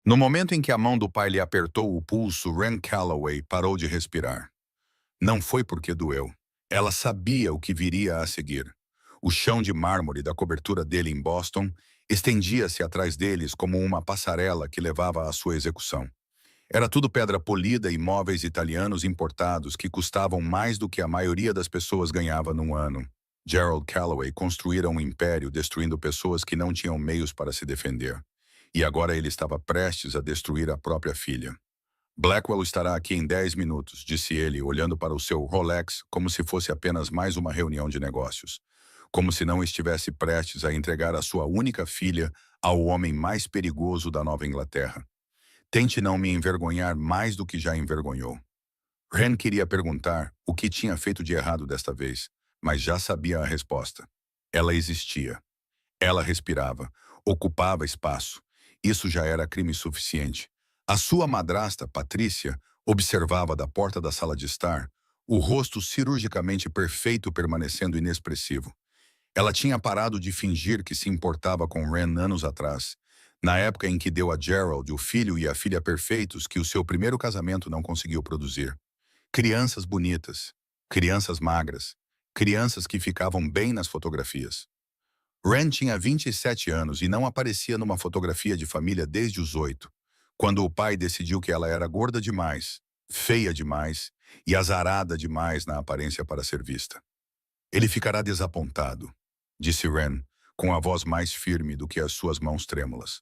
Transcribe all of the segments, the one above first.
No momento em que a mão do pai lhe apertou o pulso, Ren Calloway parou de respirar. Não foi porque doeu. Ela sabia o que viria a seguir. O chão de mármore da cobertura dele em Boston estendia-se atrás deles como uma passarela que levava à sua execução. Era tudo pedra polida e móveis italianos importados que custavam mais do que a maioria das pessoas ganhava num ano. Gerald Calloway construíra um império destruindo pessoas que não tinham meios para se defender. E agora ele estava prestes a destruir a própria filha. Blackwell estará aqui em 10 minutos, disse ele, olhando para o seu Rolex como se fosse apenas mais uma reunião de negócios. Como se não estivesse prestes a entregar a sua única filha ao homem mais perigoso da Nova Inglaterra. Tente não me envergonhar mais do que já envergonhou. Ren queria perguntar o que tinha feito de errado desta vez, mas já sabia a resposta. Ela existia. Ela respirava, ocupava espaço. Isso já era crime suficiente. A sua madrasta, Patrícia, observava da porta da sala de estar, o rosto cirurgicamente perfeito permanecendo inexpressivo. Ela tinha parado de fingir que se importava com Ren anos atrás, na época em que deu a Gerald o filho e a filha perfeitos que o seu primeiro casamento não conseguiu produzir. Crianças bonitas, crianças magras, crianças que ficavam bem nas fotografias. Ren tinha 27 anos e não aparecia numa fotografia de família desde os 8, quando o pai decidiu que ela era gorda demais, feia demais e azarada demais na aparência para ser vista. Ele ficará desapontado, disse Ren, com a voz mais firme do que as suas mãos trêmulas.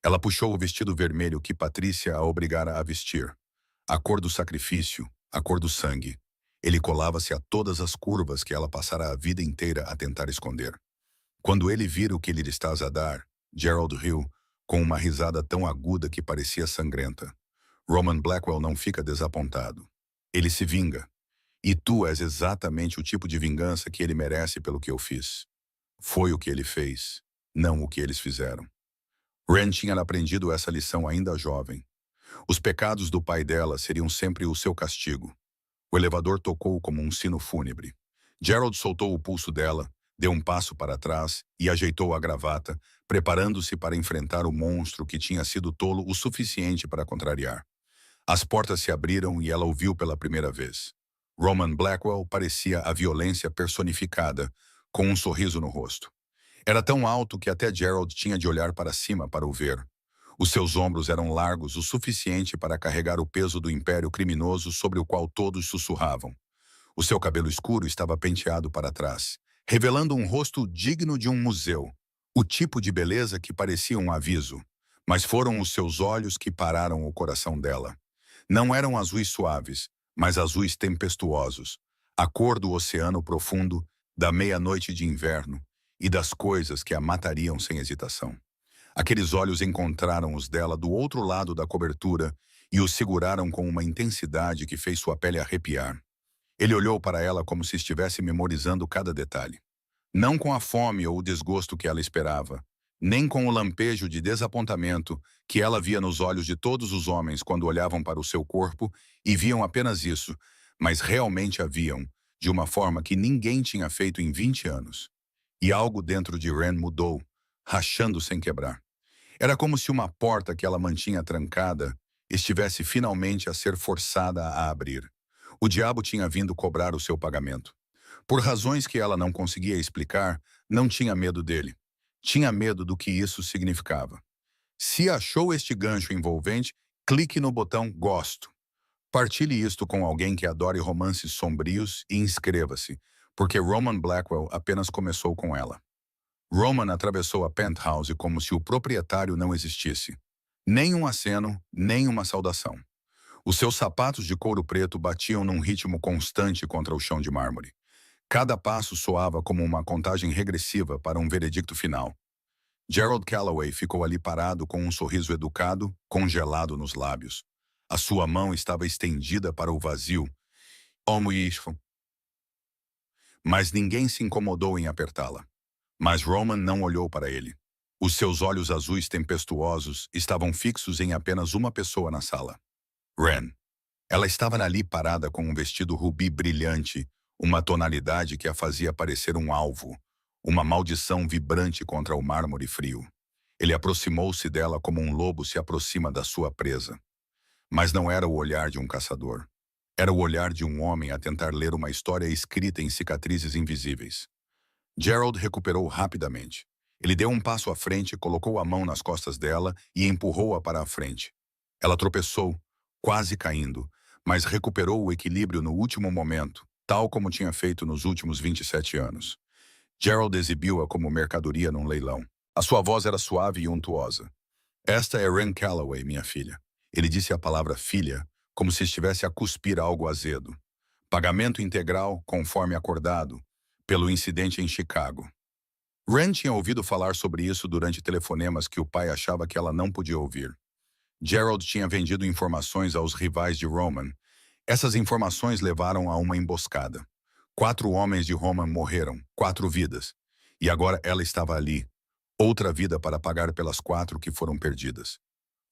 Ela puxou o vestido vermelho que Patrícia a obrigara a vestir. A cor do sacrifício, a cor do sangue. Ele colava-se a todas as curvas que ela passara a vida inteira a tentar esconder. Quando ele vira o que lhe estás a dar, Gerald riu, com uma risada tão aguda que parecia sangrenta. Roman Blackwell não fica desapontado. Ele se vinga. E tu és exatamente o tipo de vingança que ele merece pelo que eu fiz. Foi o que ele fez, não o que eles fizeram. Ren tinha aprendido essa lição ainda jovem. Os pecados do pai dela seriam sempre o seu castigo. O elevador tocou como um sino fúnebre. Gerald soltou o pulso dela, deu um passo para trás e ajeitou a gravata, preparando-se para enfrentar o monstro que tinha sido tolo o suficiente para contrariar. As portas se abriram e ela o viu pela primeira vez. Roman Blackwell parecia a violência personificada, com um sorriso no rosto. Era tão alto que até Gerald tinha de olhar para cima para o ver. Os seus ombros eram largos o suficiente para carregar o peso do império criminoso sobre o qual todos sussurravam. O seu cabelo escuro estava penteado para trás, revelando um rosto digno de um museu, o tipo de beleza que parecia um aviso, mas foram os seus olhos que pararam o coração dela. Não eram azuis suaves, mas azuis tempestuosos, a cor do oceano profundo, da meia-noite de inverno e das coisas que a matariam sem hesitação. Aqueles olhos encontraram os dela do outro lado da cobertura e os seguraram com uma intensidade que fez sua pele arrepiar. Ele olhou para ela como se estivesse memorizando cada detalhe. Não com a fome ou o desgosto que ela esperava, nem com o lampejo de desapontamento que ela via nos olhos de todos os homens quando olhavam para o seu corpo e viam apenas isso, mas realmente a viam, de uma forma que ninguém tinha feito em 20 anos. E algo dentro de Ren mudou, rachando sem quebrar. Era como se uma porta que ela mantinha trancada estivesse finalmente a ser forçada a abrir. O diabo tinha vindo cobrar o seu pagamento. Por razões que ela não conseguia explicar, não tinha medo dele. Tinha medo do que isso significava. Se achou este gancho envolvente, clique no botão Gosto. Partilhe isto com alguém que adore romances sombrios e inscreva-se, porque Roman Blackwell apenas começou com ela. Roman atravessou a penthouse como se o proprietário não existisse. Nem um aceno, nem uma saudação. Os seus sapatos de couro preto batiam num ritmo constante contra o chão de mármore. Cada passo soava como uma contagem regressiva para um veredicto final. Gerald Calloway ficou ali parado com um sorriso educado, congelado nos lábios. A sua mão estava estendida para o vazio. Como isso? Mas ninguém se incomodou em apertá-la. Mas Roman não olhou para ele. Os seus olhos azuis tempestuosos estavam fixos em apenas uma pessoa na sala. Ren. Ela estava ali parada com um vestido rubi brilhante, uma tonalidade que a fazia parecer um alvo, uma maldição vibrante contra o mármore frio. Ele aproximou-se dela como um lobo se aproxima da sua presa. Mas não era o olhar de um caçador. Era o olhar de um homem a tentar ler uma história escrita em cicatrizes invisíveis. Gerald recuperou rapidamente. Ele deu um passo à frente, colocou a mão nas costas dela e empurrou-a para a frente. Ela tropeçou, quase caindo, mas recuperou o equilíbrio no último momento, tal como tinha feito nos últimos 27 anos. Gerald exibiu-a como mercadoria num leilão. A sua voz era suave e untuosa. Esta é Ren Calloway, minha filha. Ele disse a palavra filha, como se estivesse a cuspir algo azedo. Pagamento integral, conforme acordado, pelo incidente em Chicago. Ren tinha ouvido falar sobre isso durante telefonemas que o pai achava que ela não podia ouvir. Gerald tinha vendido informações aos rivais de Roman. Essas informações levaram a uma emboscada. 4 homens de Roman morreram, 4 vidas. E agora ela estava ali. Outra vida para pagar pelas 4 que foram perdidas.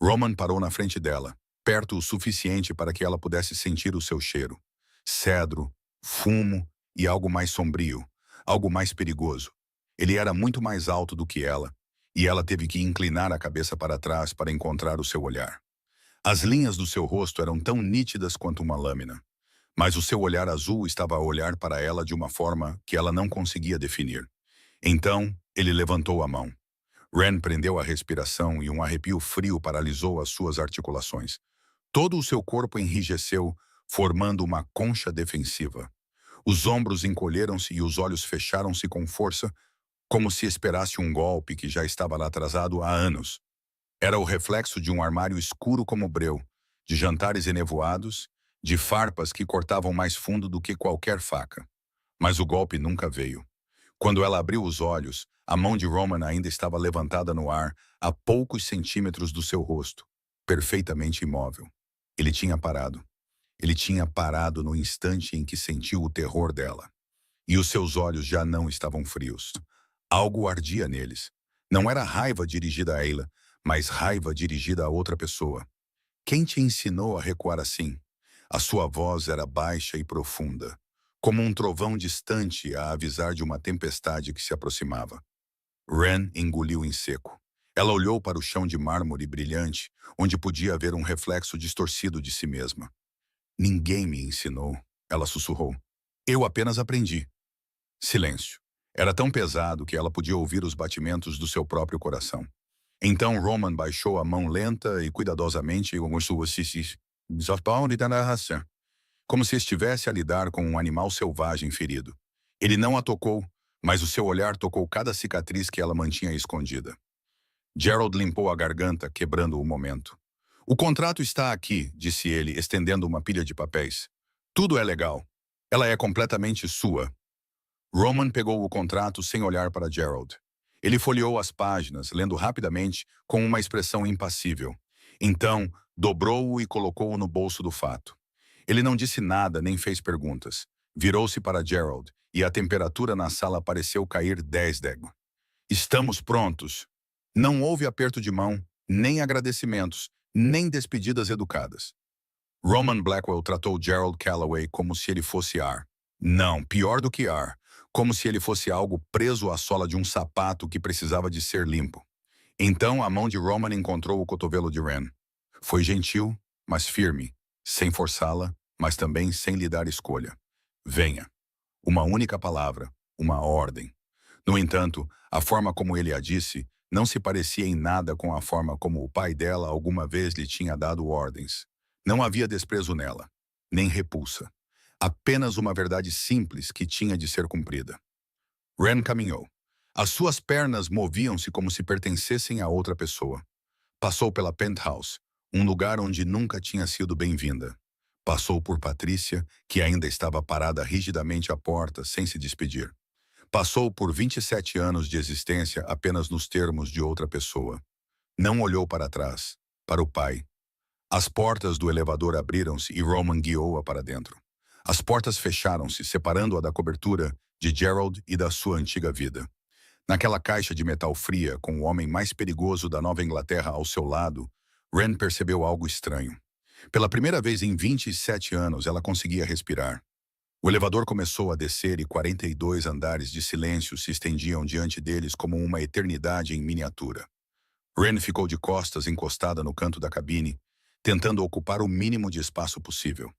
Roman parou na frente dela, perto o suficiente para que ela pudesse sentir o seu cheiro. Cedro, fumo e algo mais sombrio, algo mais perigoso. Ele era muito mais alto do que ela, e ela teve que inclinar a cabeça para trás para encontrar o seu olhar. As linhas do seu rosto eram tão nítidas quanto uma lâmina, mas o seu olhar azul estava a olhar para ela de uma forma que ela não conseguia definir. Então, ele levantou a mão. Ren prendeu a respiração e um arrepio frio paralisou as suas articulações. Todo o seu corpo enrijeceu, formando uma concha defensiva. Os ombros encolheram-se e os olhos fecharam-se com força, como se esperasse um golpe que já estava lá atrasado há anos. Era o reflexo de um armário escuro como breu, de jantares enevoados, de farpas que cortavam mais fundo do que qualquer faca. Mas o golpe nunca veio. Quando ela abriu os olhos, a mão de Roman ainda estava levantada no ar, a poucos centímetros do seu rosto, perfeitamente imóvel. Ele tinha parado. Ele tinha parado no instante em que sentiu o terror dela. E os seus olhos já não estavam frios. Algo ardia neles. Não era raiva dirigida a Ayla, mas raiva dirigida a outra pessoa. Quem te ensinou a recuar assim? A sua voz era baixa e profunda, como um trovão distante a avisar de uma tempestade que se aproximava. Ren engoliu em seco. Ela olhou para o chão de mármore brilhante, onde podia haver um reflexo distorcido de si mesma. Ninguém me ensinou, ela sussurrou. Eu apenas aprendi. Silêncio. Era tão pesado que ela podia ouvir os batimentos do seu próprio coração. Então Roman baixou a mão lenta e cuidadosamente como se estivesse a lidar com um animal selvagem ferido. Ele não a tocou, mas o seu olhar tocou cada cicatriz que ela mantinha escondida. Gerald limpou a garganta, quebrando o momento. O contrato está aqui, disse ele, estendendo uma pilha de papéis. Tudo é legal. Ela é completamente sua. Roman pegou o contrato sem olhar para Gerald. Ele folheou as páginas, lendo rapidamente, com uma expressão impassível. Então, dobrou-o e colocou-o no bolso do fato. Ele não disse nada nem fez perguntas. Virou-se para Gerald, e a temperatura na sala pareceu cair 10 déguas. Estamos prontos. Não houve aperto de mão, nem agradecimentos, nem despedidas educadas. Roman Blackwell tratou Gerald Calloway como se ele fosse ar. Não, pior do que ar. Como se ele fosse algo preso à sola de um sapato que precisava de ser limpo. Então a mão de Roman encontrou o cotovelo de Ren. Foi gentil, mas firme, sem forçá-la, mas também sem lhe dar escolha. Venha. Uma única palavra, uma ordem. No entanto, a forma como ele a disse não se parecia em nada com a forma como o pai dela alguma vez lhe tinha dado ordens. Não havia desprezo nela, nem repulsa. Apenas uma verdade simples que tinha de ser cumprida. Ren caminhou. As suas pernas moviam-se como se pertencessem a outra pessoa. Passou pela penthouse, um lugar onde nunca tinha sido bem-vinda. Passou por Patrícia, que ainda estava parada rigidamente à porta, sem se despedir. Passou por 27 anos de existência apenas nos termos de outra pessoa. Não olhou para trás, para o pai. As portas do elevador abriram-se e Roman guiou-a para dentro. As portas fecharam-se, separando-a da cobertura de Gerald e da sua antiga vida. Naquela caixa de metal fria, com o homem mais perigoso da Nova Inglaterra ao seu lado, Ren percebeu algo estranho. Pela primeira vez em 27 anos, ela conseguia respirar. O elevador começou a descer e 42 andares de silêncio se estendiam diante deles como uma eternidade em miniatura. Ren ficou de costas encostada no canto da cabine, tentando ocupar o mínimo de espaço possível.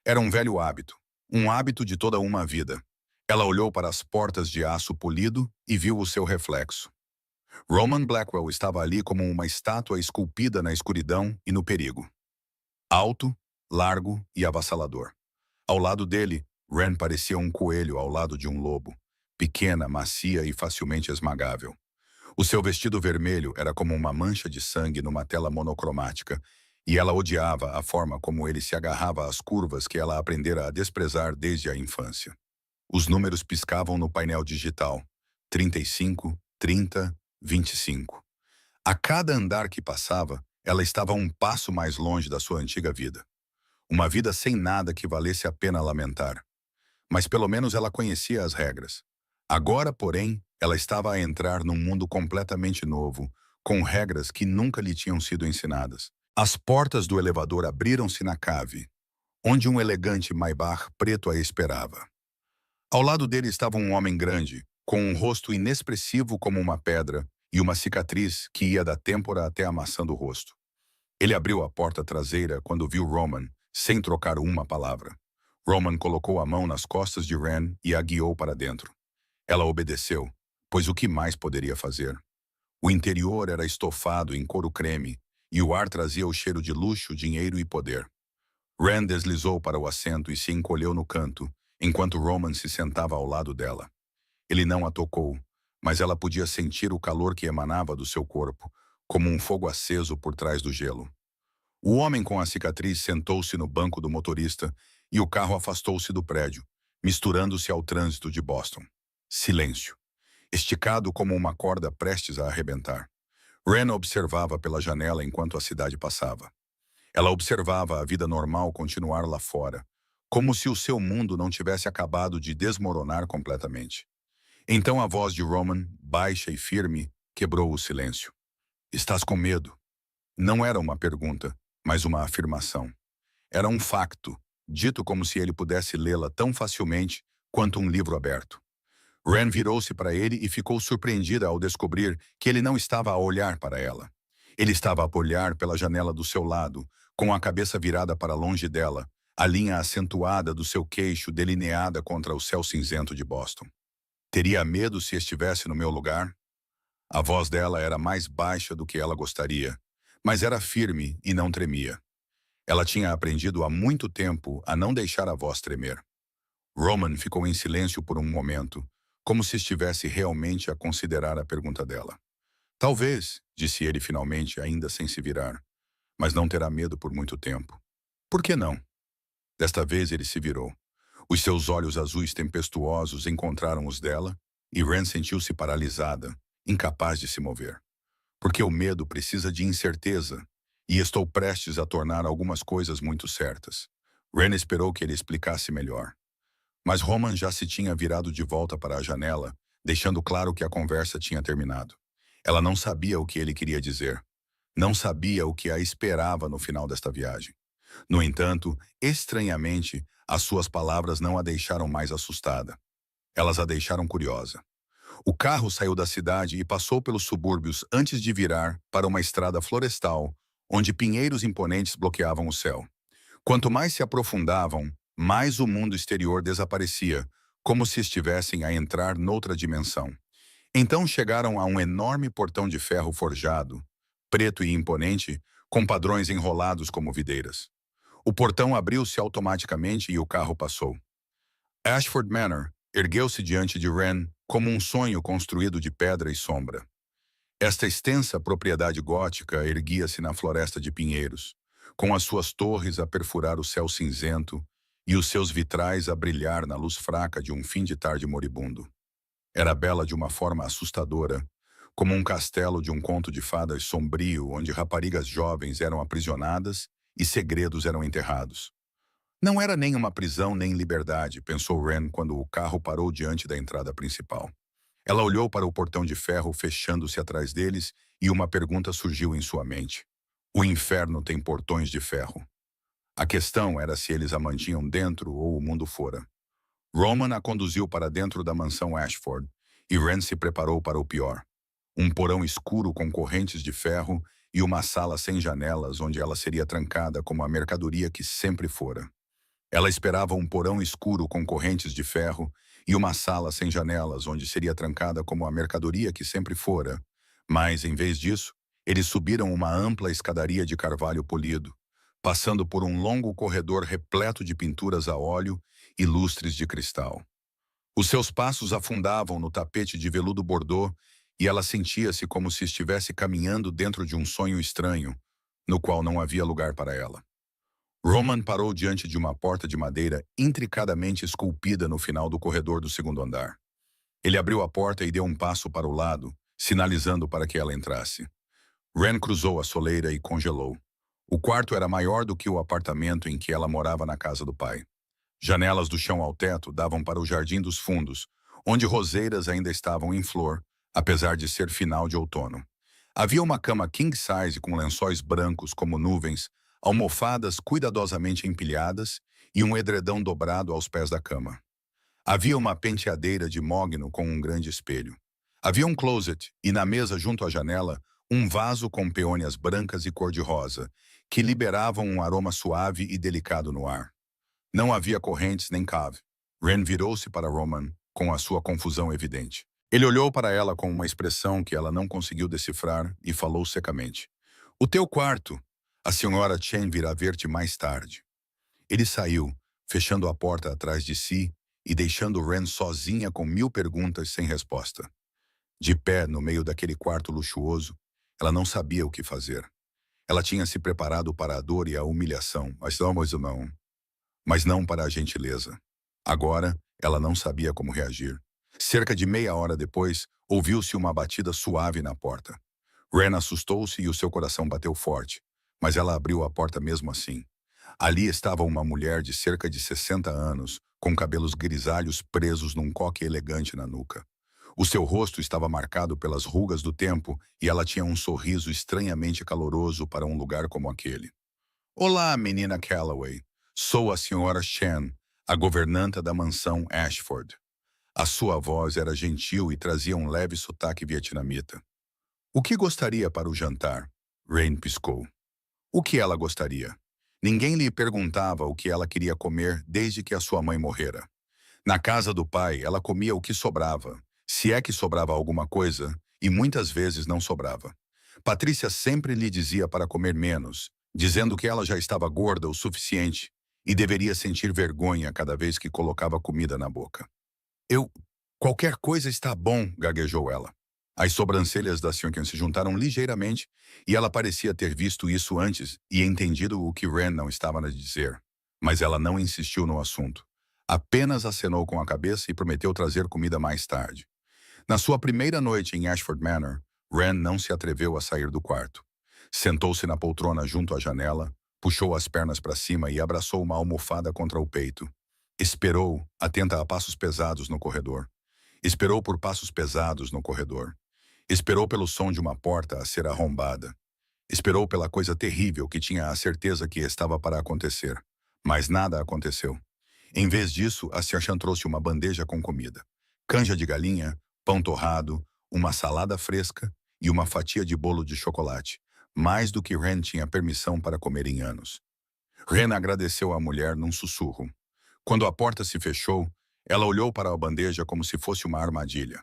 Era um hábito de toda uma vida. Ela olhou para as portas de aço polido e viu o seu reflexo. Roman Blackwell estava ali como uma estátua esculpida na escuridão e no perigo. Alto, largo e avassalador. Ao lado dele, Ren parecia um coelho ao lado de um lobo, pequena, macia e facilmente esmagável. O seu vestido vermelho era como uma mancha de sangue numa tela monocromática, e ela odiava a forma como ele se agarrava às curvas que ela aprendera a desprezar desde a infância. Os números piscavam no painel digital: 35, 30, 25. A cada andar que passava, ela estava um passo mais longe da sua antiga vida. Uma vida sem nada que valesse a pena lamentar. Mas pelo menos ela conhecia as regras. Agora, porém, ela estava a entrar num mundo completamente novo, com regras que nunca lhe tinham sido ensinadas. As portas do elevador abriram-se na cave, onde um elegante Maybach preto a esperava. Ao lado dele estava um homem grande, com um rosto inexpressivo como uma pedra e uma cicatriz que ia da têmpora até a maçã do rosto. Ele abriu a porta traseira quando viu Roman, sem trocar uma palavra. Roman colocou a mão nas costas de Ren e a guiou para dentro. Ela obedeceu, pois o que mais poderia fazer? O interior era estofado em couro creme e o ar trazia o cheiro de luxo, dinheiro e poder. Ren deslizou para o assento e se encolheu no canto, enquanto Roman se sentava ao lado dela. Ele não a tocou, mas ela podia sentir o calor que emanava do seu corpo, como um fogo aceso por trás do gelo. O homem com a cicatriz sentou-se no banco do motorista e o carro afastou-se do prédio, misturando-se ao trânsito de Boston. Silêncio, esticado como uma corda prestes a arrebentar. Ren observava pela janela enquanto a cidade passava. Ela observava a vida normal continuar lá fora, como se o seu mundo não tivesse acabado de desmoronar completamente. Então a voz de Roman, baixa e firme, quebrou o silêncio. Estás com medo? Não era uma pergunta, mas uma afirmação. Era um facto, dito como se ele pudesse lê-la tão facilmente quanto um livro aberto. Ren virou-se para ele e ficou surpreendida ao descobrir que ele não estava a olhar para ela. Ele estava a olhar pela janela do seu lado, com a cabeça virada para longe dela, a linha acentuada do seu queixo delineada contra o céu cinzento de Boston. Teria medo se estivesse no meu lugar? A voz dela era mais baixa do que ela gostaria, mas era firme e não tremia. Ela tinha aprendido há muito tempo a não deixar a voz tremer. Roman ficou em silêncio por um momento, como se estivesse realmente a considerar a pergunta dela. Talvez, disse ele finalmente, ainda sem se virar, mas não terá medo por muito tempo. Por que não? Desta vez ele se virou. Os seus olhos azuis tempestuosos encontraram os dela e Ren sentiu-se paralisada, incapaz de se mover. Porque o medo precisa de incerteza, e estou prestes a tornar algumas coisas muito certas. Ren esperou que ele explicasse melhor. Mas Roman já se tinha virado de volta para a janela, deixando claro que a conversa tinha terminado. Ela não sabia o que ele queria dizer. Não sabia o que a esperava no final desta viagem. No entanto, estranhamente, as suas palavras não a deixaram mais assustada. Elas a deixaram curiosa. O carro saiu da cidade e passou pelos subúrbios antes de virar para uma estrada florestal, onde pinheiros imponentes bloqueavam o céu. Quanto mais se aprofundavam, mais o mundo exterior desaparecia, como se estivessem a entrar noutra dimensão. Então chegaram a um enorme portão de ferro forjado, preto e imponente, com padrões enrolados como videiras. O portão abriu-se automaticamente e o carro passou. Ashford Manor ergueu-se diante de Ren como um sonho construído de pedra e sombra. Esta extensa propriedade gótica erguia-se na floresta de pinheiros, com as suas torres a perfurar o céu cinzento e os seus vitrais a brilhar na luz fraca de um fim de tarde moribundo. Era bela de uma forma assustadora, como um castelo de um conto de fadas sombrio onde raparigas jovens eram aprisionadas e segredos eram enterrados. Não era nem uma prisão nem liberdade, pensou Ren quando o carro parou diante da entrada principal. Ela olhou para o portão de ferro fechando-se atrás deles e uma pergunta surgiu em sua mente. O inferno tem portões de ferro. A questão era se eles a mantinham dentro ou o mundo fora. Roman a conduziu para dentro da mansão Ashford e Ren se preparou para o pior. um porão escuro com correntes de ferro e uma sala sem janelas onde ela seria trancada como a mercadoria que sempre fora. Ela esperava um porão escuro com correntes de ferro e uma sala sem janelas onde seria trancada como a mercadoria que sempre fora. Mas, em vez disso, eles subiram uma ampla escadaria de carvalho polido, passando por um longo corredor repleto de pinturas a óleo e lustres de cristal. Os seus passos afundavam no tapete de veludo bordô e ela sentia-se como se estivesse caminhando dentro de um sonho estranho, no qual não havia lugar para ela. Roman parou diante de uma porta de madeira intricadamente esculpida no final do corredor do segundo andar. Ele abriu a porta e deu um passo para o lado, sinalizando para que ela entrasse. Ren cruzou a soleira e congelou. O quarto era maior do que o apartamento em que ela morava na casa do pai. Janelas do chão ao teto davam para o jardim dos fundos, onde roseiras ainda estavam em flor, apesar de ser final de outono. Havia uma cama king size com lençóis brancos como nuvens, almofadas cuidadosamente empilhadas e um edredão dobrado aos pés da cama. Havia uma penteadeira de mogno com um grande espelho. Havia um closet e na mesa junto à janela um vaso com peônias brancas e cor-de-rosa, que liberavam um aroma suave e delicado no ar. Não havia correntes nem cave. Ren virou-se para Roman, com a sua confusão evidente. Ele olhou para ela com uma expressão que ela não conseguiu decifrar e falou secamente. O teu quarto. A senhora Chen virá ver-te mais tarde. Ele saiu, fechando a porta atrás de si e deixando Ren sozinha com 1000 perguntas sem resposta. De pé no meio daquele quarto luxuoso, ela não sabia o que fazer. Ela tinha se preparado para a dor e a humilhação, mas não para a gentileza. Agora, ela não sabia como reagir. Cerca de meia hora depois, ouviu-se uma batida suave na porta. Ren assustou-se e o seu coração bateu forte, mas ela abriu a porta mesmo assim. Ali estava uma mulher de cerca de 60 anos, com cabelos grisalhos presos num coque elegante na nuca. O seu rosto estava marcado pelas rugas do tempo e ela tinha um sorriso estranhamente caloroso para um lugar como aquele. Olá, menina Calloway. Sou a senhora Chen, a governanta da mansão Ashford. A sua voz era gentil e trazia um leve sotaque vietnamita. O que gostaria para o jantar? Rain piscou. O que ela gostaria? Ninguém lhe perguntava o que ela queria comer desde que a sua mãe morrera. Na casa do pai, ela comia o que sobrava, se é que sobrava alguma coisa, e muitas vezes não sobrava. Patrícia sempre lhe dizia para comer menos, dizendo que ela já estava gorda o suficiente e deveria sentir vergonha cada vez que colocava comida na boca. Qualquer coisa está bom, gaguejou ela. As sobrancelhas da Sionken se juntaram ligeiramente e ela parecia ter visto isso antes e entendido o que Ren não estava a dizer. Mas ela não insistiu no assunto. Apenas acenou com a cabeça e prometeu trazer comida mais tarde. Na sua primeira noite em Ashford Manor, Ren não se atreveu a sair do quarto. Sentou-se na poltrona junto à janela, puxou as pernas para cima e abraçou uma almofada contra o peito. Esperou, atenta a passos pesados no corredor. Esperou por passos pesados no corredor. Esperou pelo som de uma porta a ser arrombada. Esperou pela coisa terrível que tinha a certeza que estava para acontecer. Mas nada aconteceu. Em vez disso, a Xiaxan trouxe uma bandeja com comida. Canja de galinha, pão torrado, uma salada fresca e uma fatia de bolo de chocolate. Mais do que Ren tinha permissão para comer em anos. Ren agradeceu à mulher num sussurro. Quando a porta se fechou, ela olhou para a bandeja como se fosse uma armadilha.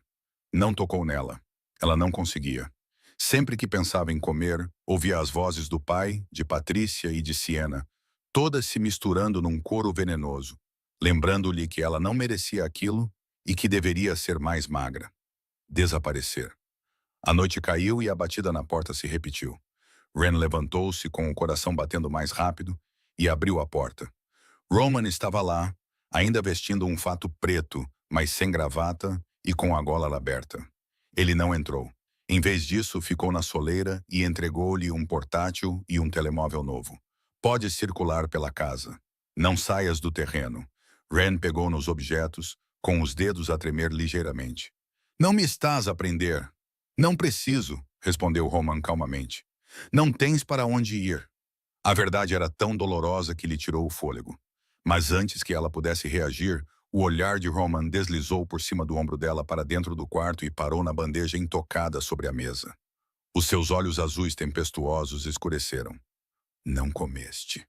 Não tocou nela. Ela não conseguia. Sempre que pensava em comer, ouvia as vozes do pai, de Patrícia e de Siena, todas se misturando num coro venenoso, lembrando-lhe que ela não merecia aquilo e que deveria ser mais magra. Desaparecer. A noite caiu e a batida na porta se repetiu. Ren levantou-se com o coração batendo mais rápido e abriu a porta. Roman estava lá, ainda vestindo um fato preto, mas sem gravata e com a gola aberta. Ele não entrou. Em vez disso, ficou na soleira e entregou-lhe um portátil e um telemóvel novo. Pode circular pela casa. Não saias do terreno. Ren pegou nos objetos, com os dedos a tremer ligeiramente. Não me estás a prender. Não preciso, respondeu Roman calmamente. Não tens para onde ir. A verdade era tão dolorosa que lhe tirou o fôlego. Mas antes que ela pudesse reagir, O olhar de Roman deslizou por cima do ombro dela para dentro do quarto e parou na bandeja intocada sobre a mesa. Os seus olhos azuis tempestuosos escureceram. Não comeste.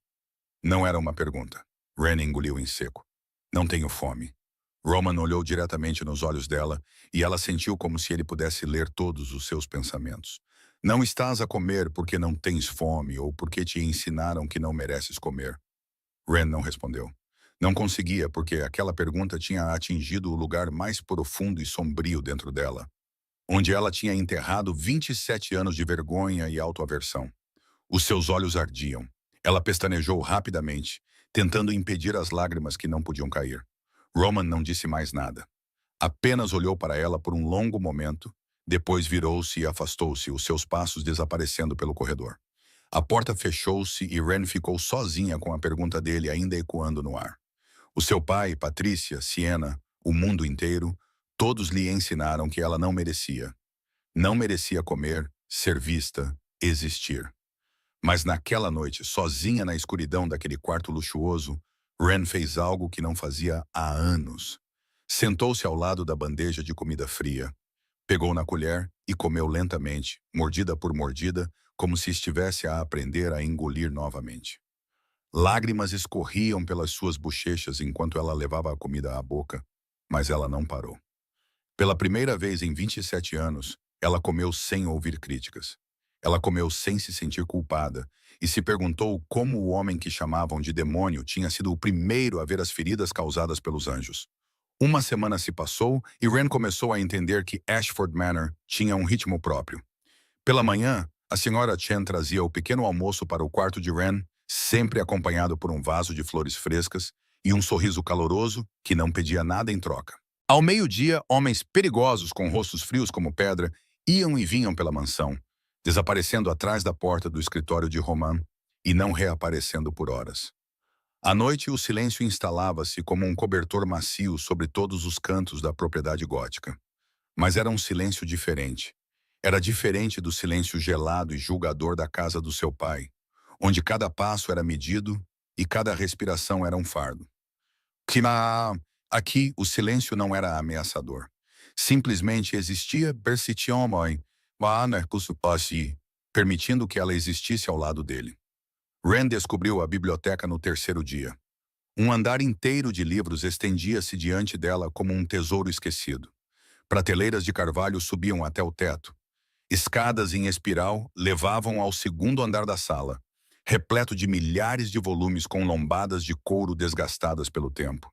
Não era uma pergunta. Ren engoliu em seco. Não tenho fome. Roman olhou diretamente nos olhos dela e ela sentiu como se ele pudesse ler todos os seus pensamentos. Não estás a comer porque não tens fome ou porque te ensinaram que não mereces comer. Ren não respondeu. Não conseguia porque aquela pergunta tinha atingido o lugar mais profundo e sombrio dentro dela, onde ela tinha enterrado 27 anos de vergonha e autoaversão. Os seus olhos ardiam. Ela pestanejou rapidamente, tentando impedir as lágrimas que não podiam cair. Roman não disse mais nada. Apenas olhou para ela por um longo momento, depois virou-se e afastou-se, os seus passos desaparecendo pelo corredor. A porta fechou-se e Ren ficou sozinha com a pergunta dele ainda ecoando no ar. O seu pai, Patrícia, Siena, o mundo inteiro, todos lhe ensinaram que ela não merecia. Não merecia comer, ser vista, existir. Mas naquela noite, sozinha na escuridão daquele quarto luxuoso, Ren fez algo que não fazia há anos. Sentou-se ao lado da bandeja de comida fria, pegou na colher e comeu lentamente, mordida por mordida, como se estivesse a aprender a engolir novamente. Lágrimas escorriam pelas suas bochechas enquanto ela levava a comida à boca, mas ela não parou. Pela primeira vez em 27 anos, ela comeu sem ouvir críticas. Ela comeu sem se sentir culpada e se perguntou como o homem que chamavam de demônio tinha sido o primeiro a ver as feridas causadas pelos anjos. Uma semana se passou e Ren começou a entender que Ashford Manor tinha um ritmo próprio. Pela manhã, a senhora Chen trazia o pequeno almoço para o quarto de Ren, sempre acompanhado por um vaso de flores frescas e um sorriso caloroso que não pedia nada em troca. Ao meio-dia, homens perigosos com rostos frios como pedra iam e vinham pela mansão, desaparecendo atrás da porta do escritório de Roman e não reaparecendo por horas. À noite, o silêncio instalava-se como um cobertor macio sobre todos os cantos da propriedade gótica. Mas era um silêncio diferente. Era diferente do silêncio gelado e julgador da casa do seu pai, onde cada passo era medido e cada respiração era um fardo. Aqui, o silêncio não era ameaçador. Simplesmente existia permitindo que ela existisse ao lado dele. Ren descobriu a biblioteca no terceiro dia. Um andar inteiro de livros estendia-se diante dela como um tesouro esquecido. Prateleiras de carvalho subiam até o teto. Escadas em espiral levavam ao segundo andar da sala, repleto de milhares de volumes com lombadas de couro desgastadas pelo tempo.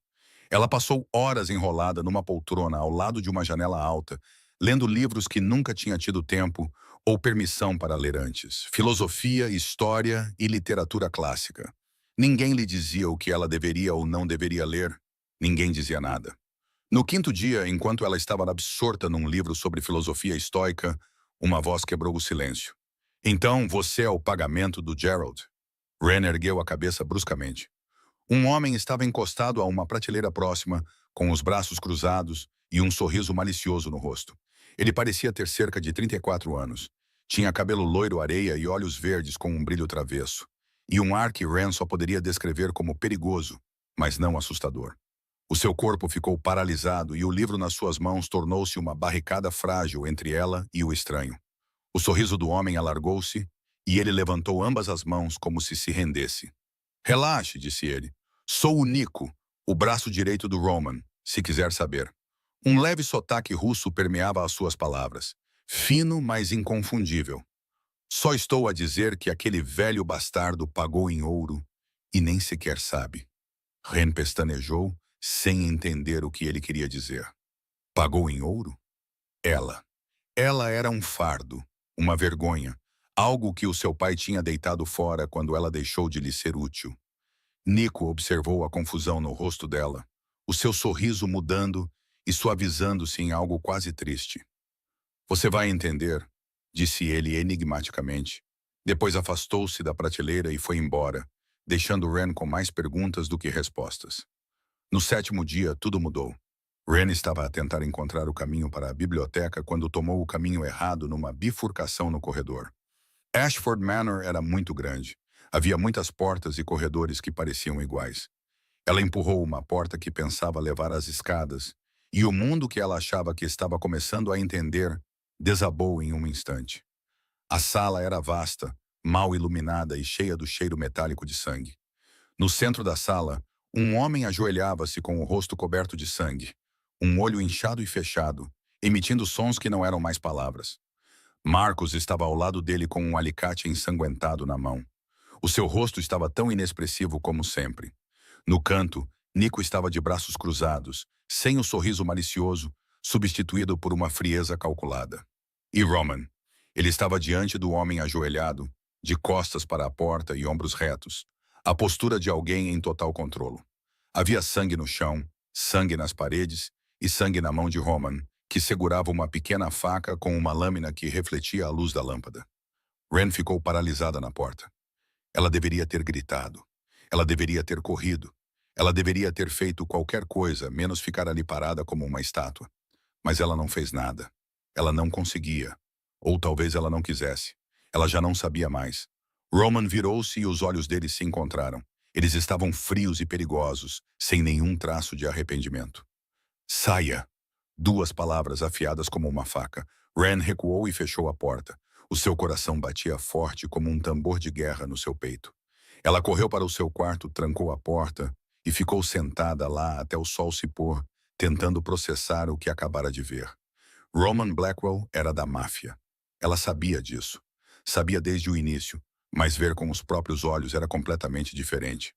Ela passou horas enrolada numa poltrona ao lado de uma janela alta, lendo livros que nunca tinha tido tempo ou permissão para ler antes. Filosofia, história e literatura clássica. Ninguém lhe dizia o que ela deveria ou não deveria ler. Ninguém dizia nada. No quinto dia, enquanto ela estava absorta num livro sobre filosofia estoica, uma voz quebrou o silêncio. Então, você é o pagamento do Gerald. Ren ergueu a cabeça bruscamente. Um homem estava encostado a uma prateleira próxima, com os braços cruzados e um sorriso malicioso no rosto. Ele parecia ter cerca de 34 anos. Tinha cabelo loiro areia e olhos verdes com um brilho travesso. E um ar que Ren só poderia descrever como perigoso, mas não assustador. O seu corpo ficou paralisado e o livro nas suas mãos tornou-se uma barricada frágil entre ela e o estranho. O sorriso do homem alargou-se e ele levantou ambas as mãos como se rendesse. Relaxe, disse ele. Sou o Nico, o braço direito do Roman, se quiser saber. Um leve sotaque russo permeava as suas palavras, fino, mas inconfundível. Só estou a dizer que aquele velho bastardo pagou em ouro e nem sequer sabe. Ren pestanejou, sem entender o que ele queria dizer. Pagou em ouro? Ela. Ela era um fardo, uma vergonha, algo que o seu pai tinha deitado fora quando ela deixou de lhe ser útil. Nico observou a confusão no rosto dela, o seu sorriso mudando e suavizando-se em algo quase triste. Você vai entender, disse ele enigmaticamente. Depois afastou-se da prateleira e foi embora, deixando Ren com mais perguntas do que respostas. No sétimo dia, tudo mudou. Ren estava a tentar encontrar o caminho para a biblioteca quando tomou o caminho errado numa bifurcação no corredor. Ashford Manor era muito grande. Havia muitas portas e corredores que pareciam iguais. Ela empurrou uma porta que pensava levar às escadas, e o mundo que ela achava que estava começando a entender desabou em um instante. A sala era vasta, mal iluminada e cheia do cheiro metálico de sangue. No centro da sala, um homem ajoelhava-se com o rosto coberto de sangue, um olho inchado e fechado, emitindo sons que não eram mais palavras. Marcos estava ao lado dele com um alicate ensanguentado na mão. O seu rosto estava tão inexpressivo como sempre. No canto, Nico estava de braços cruzados, sem o sorriso malicioso, substituído por uma frieza calculada. E Roman? Ele estava diante do homem ajoelhado, de costas para a porta e ombros retos, a postura de alguém em total controlo. Havia sangue no chão, sangue nas paredes e sangue na mão de Roman, que segurava uma pequena faca com uma lâmina que refletia a luz da lâmpada. Ren ficou paralisada na porta. Ela deveria ter gritado. Ela deveria ter corrido. Ela deveria ter feito qualquer coisa, menos ficar ali parada como uma estátua. Mas ela não fez nada. Ela não conseguia. Ou talvez ela não quisesse. Ela já não sabia mais. Roman virou-se e os olhos dele se encontraram. Eles estavam frios e perigosos, sem nenhum traço de arrependimento. Saia! Duas palavras afiadas como uma faca. Ren recuou e fechou a porta. O seu coração batia forte como um tambor de guerra no seu peito. Ela correu para o seu quarto, trancou a porta e ficou sentada lá até o sol se pôr, tentando processar o que acabara de ver. Roman Blackwell era da máfia. Ela sabia disso. Sabia desde o início, mas ver com os próprios olhos era completamente diferente.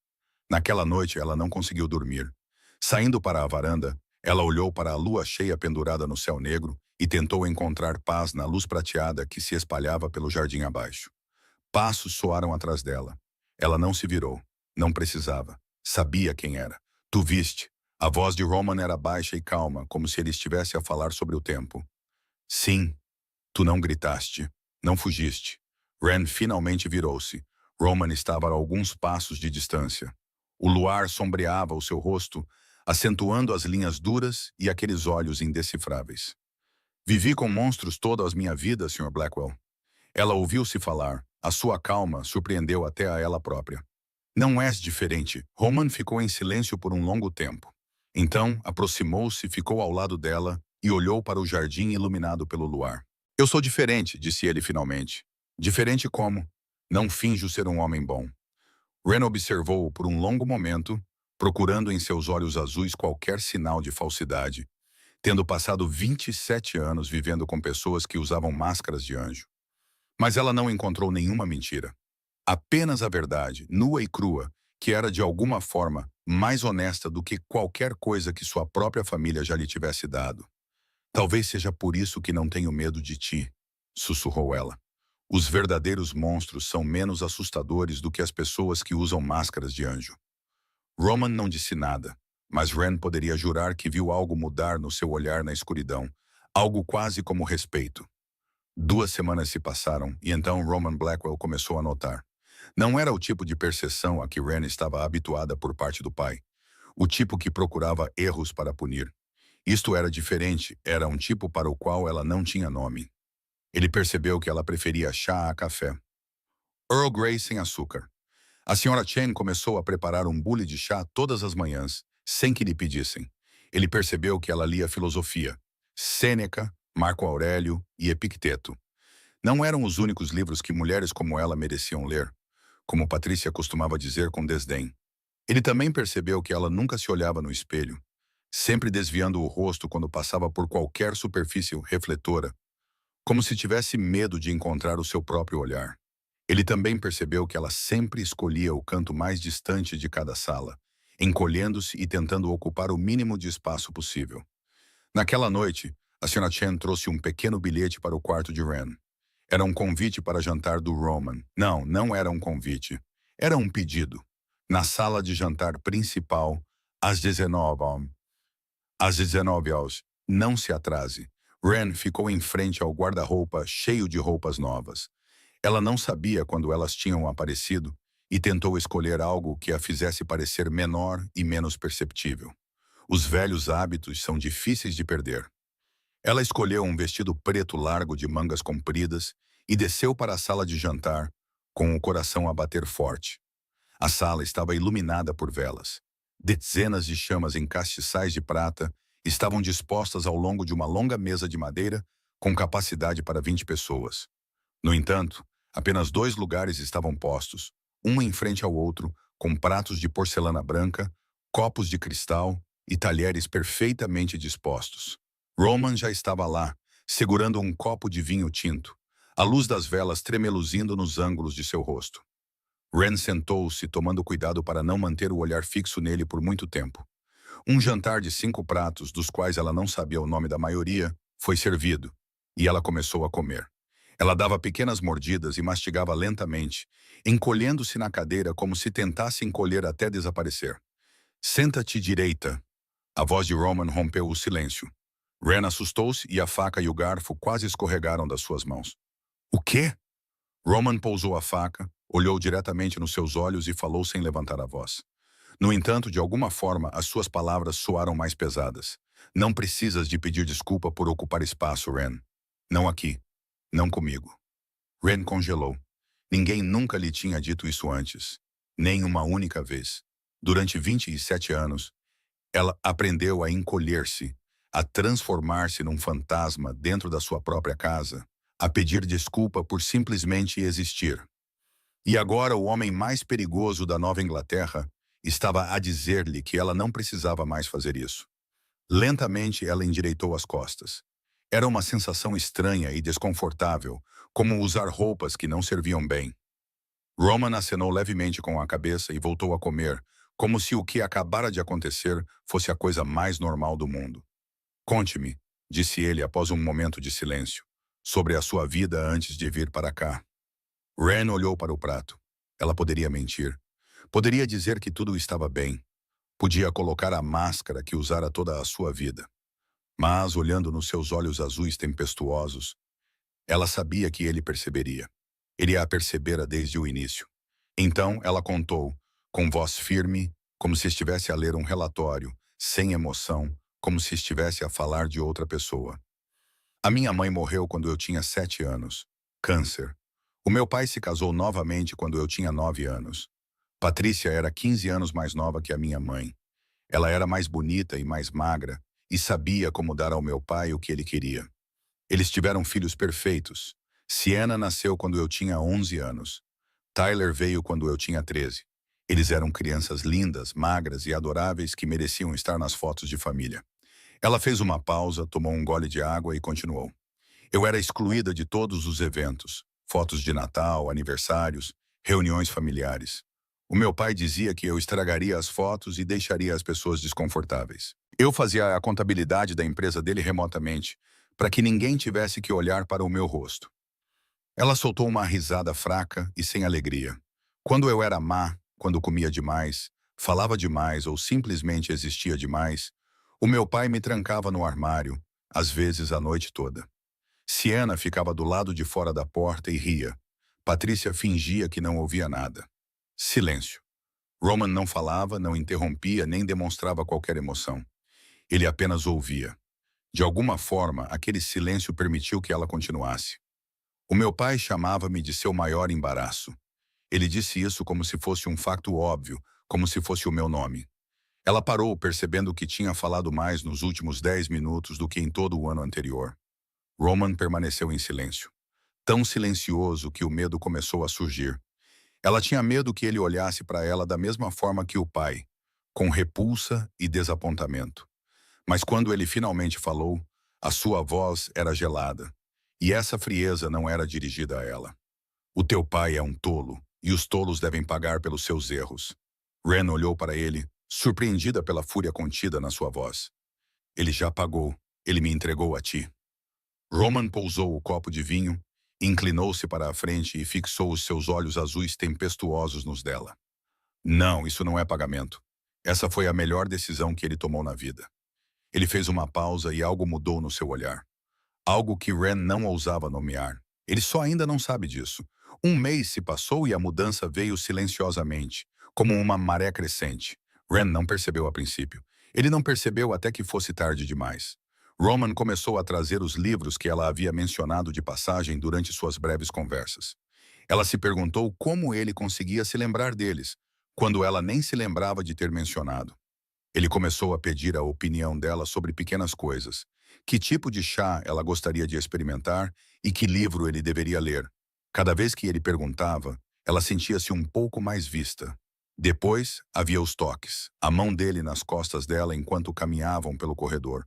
Naquela noite, ela não conseguiu dormir. Saindo para a varanda, ela olhou para a lua cheia pendurada no céu negro e tentou encontrar paz na luz prateada que se espalhava pelo jardim abaixo. Passos soaram atrás dela. Ela não se virou. Não precisava. Sabia quem era. Tu viste. A voz de Roman era baixa e calma, como se ele estivesse a falar sobre o tempo. Sim. Tu não gritaste. Não fugiste. Ren finalmente virou-se. Roman estava a alguns passos de distância. O luar sombreava o seu rosto, acentuando as linhas duras e aqueles olhos indecifráveis. Vivi com monstros toda a minha vida, Sr. Blackwell. Ela ouviu-se falar. A sua calma surpreendeu até a ela própria. Não és diferente. Roman ficou em silêncio por um longo tempo. Então, aproximou-se, ficou ao lado dela e olhou para o jardim iluminado pelo luar. Eu sou diferente, disse ele finalmente. Diferente como? Não finjo ser um homem bom. Ren observou-o por um longo momento, procurando em seus olhos azuis qualquer sinal de falsidade, tendo passado 27 anos vivendo com pessoas que usavam máscaras de anjo. Mas ela não encontrou nenhuma mentira. Apenas a verdade, nua e crua, que era de alguma forma mais honesta do que qualquer coisa que sua própria família já lhe tivesse dado. Talvez seja por isso que não tenho medo de ti, sussurrou ela. Os verdadeiros monstros são menos assustadores do que as pessoas que usam máscaras de anjo. Roman não disse nada, mas Ren poderia jurar que viu algo mudar no seu olhar na escuridão, algo quase como respeito. 2 semanas se passaram e então Roman Blackwell começou a notar. Não era o tipo de percepção a que Ren estava habituada por parte do pai. O tipo que procurava erros para punir. Isto era diferente, era um tipo para o qual ela não tinha nome. Ele percebeu que ela preferia chá a café. Earl Grey sem açúcar. A senhora Chen começou a preparar um bule de chá todas as manhãs, sem que lhe pedissem. Ele percebeu que ela lia filosofia. Sêneca, Marco Aurélio e Epicteto. Não eram os únicos livros que mulheres como ela mereciam ler, como Patrícia costumava dizer com desdém. Ele também percebeu que ela nunca se olhava no espelho, sempre desviando o rosto quando passava por qualquer superfície refletora, como se tivesse medo de encontrar o seu próprio olhar. Ele também percebeu que ela sempre escolhia o canto mais distante de cada sala, encolhendo-se e tentando ocupar o mínimo de espaço possível. Naquela noite, a Sra. Chen trouxe um pequeno bilhete para o quarto de Ren. Era um convite para jantar do Roman. Não, não era um convite. Era um pedido. Na sala de jantar principal, às 19 Às 19 horas, não se atrase. Ren ficou em frente ao guarda-roupa cheio de roupas novas. Ela não sabia quando elas tinham aparecido e tentou escolher algo que a fizesse parecer menor e menos perceptível. Os velhos hábitos são difíceis de perder. Ela escolheu um vestido preto largo de mangas compridas e desceu para a sala de jantar, com o coração a bater forte. A sala estava iluminada por velas. Dezenas de chamas em castiçais de prata estavam dispostas ao longo de uma longa mesa de madeira com capacidade para 20 pessoas. No entanto, apenas dois lugares estavam postos, um em frente ao outro, com pratos de porcelana branca, copos de cristal e talheres perfeitamente dispostos. Roman já estava lá, segurando um copo de vinho tinto, a luz das velas tremeluzindo nos ângulos de seu rosto. Ren sentou-se, tomando cuidado para não manter o olhar fixo nele por muito tempo. Um jantar de 5 pratos, dos quais ela não sabia o nome da maioria, foi servido, e ela começou a comer. Ela dava pequenas mordidas e mastigava lentamente, encolhendo-se na cadeira como se tentasse encolher até desaparecer. Senta-te direita. A voz de Roman rompeu o silêncio. Ren assustou-se e a faca e o garfo quase escorregaram das suas mãos. O quê? Roman pousou a faca, olhou diretamente nos seus olhos e falou sem levantar a voz. No entanto, de alguma forma, as suas palavras soaram mais pesadas. Não precisas de pedir desculpa por ocupar espaço, Ren. Não aqui. Não comigo. Ren congelou. Ninguém nunca lhe tinha dito isso antes. Nem uma única vez. Durante 27 anos, ela aprendeu a encolher-se, a transformar-se num fantasma dentro da sua própria casa, a pedir desculpa por simplesmente existir. E agora o homem mais perigoso da Nova Inglaterra estava a dizer-lhe que ela não precisava mais fazer isso. Lentamente ela endireitou as costas. Era uma sensação estranha e desconfortável, como usar roupas que não serviam bem. Roman acenou levemente com a cabeça e voltou a comer, como se o que acabara de acontecer fosse a coisa mais normal do mundo. Conte-me, disse ele após um momento de silêncio, sobre a sua vida antes de vir para cá. Ren olhou para o prato. Ela poderia mentir. Poderia dizer que tudo estava bem. Podia colocar a máscara que usara toda a sua vida. Mas, olhando nos seus olhos azuis tempestuosos, ela sabia que ele perceberia. Ele a percebera desde o início. Então, ela contou, com voz firme, como se estivesse a ler um relatório, sem emoção, como se estivesse a falar de outra pessoa. A minha mãe morreu quando eu tinha 7 anos. Câncer. O meu pai se casou novamente quando eu tinha 9 anos. Patrícia era 15 anos mais nova que a minha mãe. Ela era mais bonita e mais magra, e sabia como dar ao meu pai o que ele queria. Eles tiveram filhos perfeitos. Sienna nasceu quando eu tinha 11 anos. Tyler veio quando eu tinha 13. Eles eram crianças lindas, magras e adoráveis que mereciam estar nas fotos de família. Ela fez uma pausa, tomou um gole de água e continuou. Eu era excluída de todos os eventos. Fotos de Natal, aniversários, reuniões familiares. O meu pai dizia que eu estragaria as fotos e deixaria as pessoas desconfortáveis. Eu fazia a contabilidade da empresa dele remotamente, para que ninguém tivesse que olhar para o meu rosto. Ela soltou uma risada fraca e sem alegria. Quando eu era má, quando comia demais, falava demais ou simplesmente existia demais, o meu pai me trancava no armário, às vezes a noite toda. Sienna ficava do lado de fora da porta e ria. Patrícia fingia que não ouvia nada. Silêncio. Roman não falava, não interrompia, nem demonstrava qualquer emoção. Ele apenas ouvia. De alguma forma, aquele silêncio permitiu que ela continuasse. O meu pai chamava-me de seu maior embaraço. Ele disse isso como se fosse um facto óbvio, como se fosse o meu nome. Ela parou, percebendo que tinha falado mais nos últimos 10 minutos do que em todo o ano anterior. Roman permaneceu em silêncio. Tão silencioso que o medo começou a surgir. Ela tinha medo que ele olhasse para ela da mesma forma que o pai, com repulsa e desapontamento. Mas quando ele finalmente falou, a sua voz era gelada. E essa frieza não era dirigida a ela. O teu pai é um tolo, e os tolos devem pagar pelos seus erros. Ren olhou para ele, surpreendida pela fúria contida na sua voz. Ele já pagou. Ele me entregou a ti. Roman pousou o copo de vinho, inclinou-se para a frente e fixou os seus olhos azuis tempestuosos nos dela. Não, isso não é pagamento. Essa foi a melhor decisão que ele tomou na vida. Ele fez uma pausa e algo mudou no seu olhar. Algo que Ren não ousava nomear. Ele só ainda não sabe disso. Um mês se passou e a mudança veio silenciosamente, como uma maré crescente. Ren não percebeu a princípio. Ele não percebeu até que fosse tarde demais. Roman começou a trazer os livros que ela havia mencionado de passagem durante suas breves conversas. Ela se perguntou como ele conseguia se lembrar deles, quando ela nem se lembrava de ter mencionado. Ele começou a pedir a opinião dela sobre pequenas coisas. Que tipo de chá ela gostaria de experimentar e que livro ele deveria ler. Cada vez que ele perguntava, ela sentia-se um pouco mais vista. Depois, havia os toques, a mão dele nas costas dela enquanto caminhavam pelo corredor.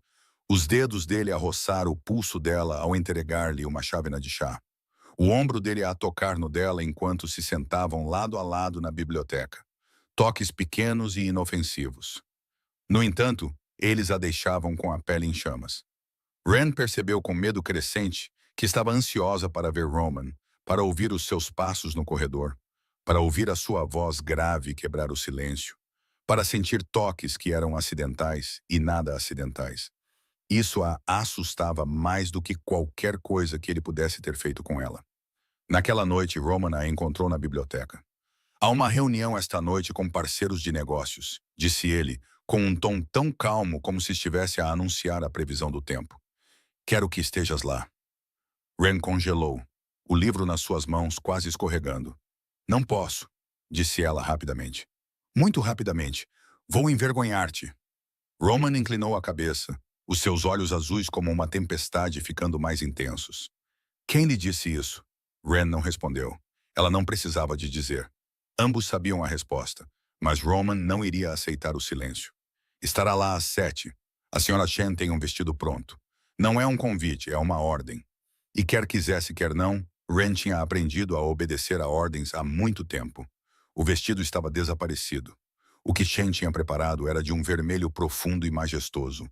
Os dedos dele a roçar o pulso dela ao entregar-lhe uma chávena de chá. O ombro dele a tocar no dela enquanto se sentavam lado a lado na biblioteca. Toques pequenos e inofensivos. No entanto, eles a deixavam com a pele em chamas. Ren percebeu com medo crescente que estava ansiosa para ver Roman, para ouvir os seus passos no corredor, para ouvir a sua voz grave quebrar o silêncio, para sentir toques que eram acidentais e nada acidentais. Isso a assustava mais do que qualquer coisa que ele pudesse ter feito com ela. Naquela noite, Roman a encontrou na biblioteca. Há uma reunião esta noite com parceiros de negócios, disse ele, com um tom tão calmo como se estivesse a anunciar a previsão do tempo. Quero que estejas lá. Ren congelou, o livro nas suas mãos quase escorregando. Não posso, disse ela rapidamente. Muito rapidamente. Vou envergonhar-te. Roman inclinou a cabeça, os seus olhos azuis como uma tempestade ficando mais intensos. Quem lhe disse isso? Ren não respondeu. Ela não precisava de dizer. Ambos sabiam a resposta, mas Roman não iria aceitar o silêncio. Estará lá às 7. A senhora Chen tem um vestido pronto. Não é um convite, é uma ordem. E quer quisesse, quer não, Ren tinha aprendido a obedecer a ordens há muito tempo. O vestido estava desaparecido. O que Chen tinha preparado era de um vermelho profundo e majestoso.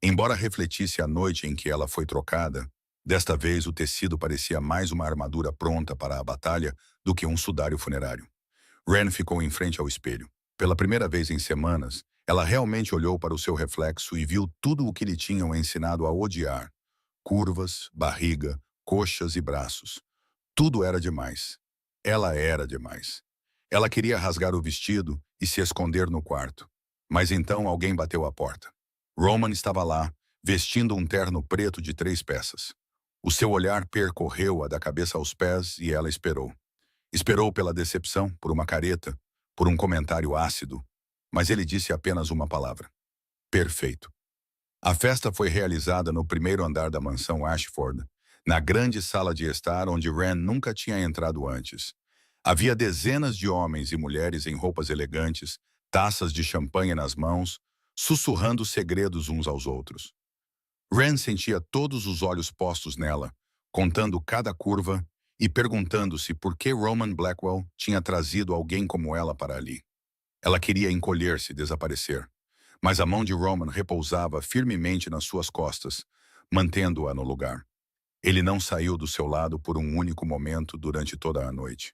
Embora refletisse a noite em que ela foi trocada, desta vez o tecido parecia mais uma armadura pronta para a batalha do que um sudário funerário. Ren ficou em frente ao espelho. Pela primeira vez em semanas, ela realmente olhou para o seu reflexo e viu tudo o que lhe tinham ensinado a odiar. Curvas, barriga, coxas e braços. Tudo era demais. Ela era demais. Ela queria rasgar o vestido e se esconder no quarto. Mas então alguém bateu à porta. Roman estava lá, vestindo um terno preto de 3 peças. O seu olhar percorreu-a da cabeça aos pés e ela esperou. Esperou pela decepção, por uma careta, por um comentário ácido, mas ele disse apenas uma palavra. Perfeito. A festa foi realizada no primeiro andar da mansão Ashford, na grande sala de estar onde Ren nunca tinha entrado antes. Havia dezenas de homens e mulheres em roupas elegantes, taças de champanhe nas mãos, sussurrando segredos uns aos outros. Ren sentia todos os olhos postos nela, contando cada curva e perguntando-se por que Roman Blackwell tinha trazido alguém como ela para ali. Ela queria encolher-se, desaparecer, mas a mão de Roman repousava firmemente nas suas costas, mantendo-a no lugar. Ele não saiu do seu lado por um único momento durante toda a noite.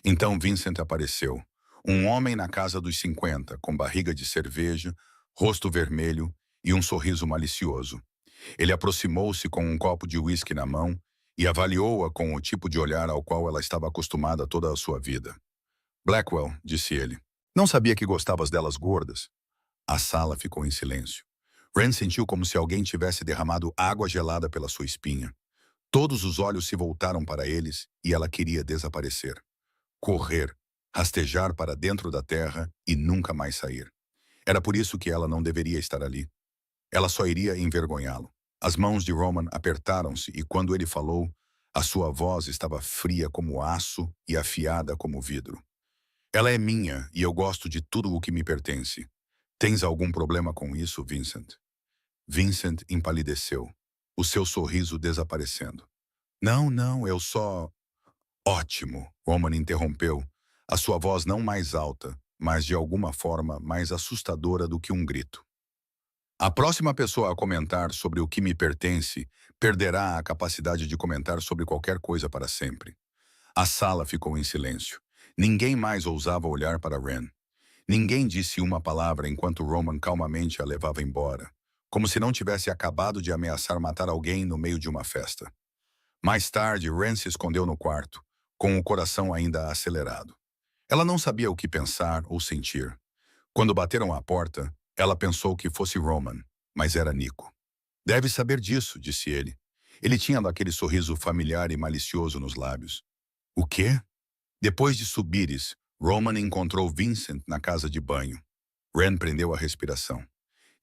Então Vincent apareceu, um homem na casa dos 50, com barriga de cerveja, rosto vermelho e um sorriso malicioso. Ele aproximou-se com um copo de uísque na mão e avaliou-a com o tipo de olhar ao qual ela estava acostumada toda a sua vida. Blackwell, disse ele, não sabia que gostavas delas gordas? A sala ficou em silêncio. Ren sentiu como se alguém tivesse derramado água gelada pela sua espinha. Todos os olhos se voltaram para eles e ela queria desaparecer. Correr, rastejar para dentro da terra e nunca mais sair. Era por isso que ela não deveria estar ali. Ela só iria envergonhá-lo. As mãos de Roman apertaram-se e quando ele falou, a sua voz estava fria como aço e afiada como vidro. Ela é minha e eu gosto de tudo o que me pertence. Tens algum problema com isso, Vincent? Vincent empalideceu, o seu sorriso desaparecendo. Não, não, eu só... Ótimo, Roman interrompeu, a sua voz não mais alta, mas de alguma forma mais assustadora do que um grito. A próxima pessoa a comentar sobre o que me pertence perderá a capacidade de comentar sobre qualquer coisa para sempre. A sala ficou em silêncio. Ninguém mais ousava olhar para Ren. Ninguém disse uma palavra enquanto Roman calmamente a levava embora, como se não tivesse acabado de ameaçar matar alguém no meio de uma festa. Mais tarde, Ren se escondeu no quarto, com o coração ainda acelerado. Ela não sabia o que pensar ou sentir. Quando bateram à porta, ela pensou que fosse Roman, mas era Nico. Deve saber disso, disse ele. Ele tinha aquele sorriso familiar e malicioso nos lábios. O quê? Depois de subires, Roman encontrou Vincent na casa de banho. Ren prendeu a respiração.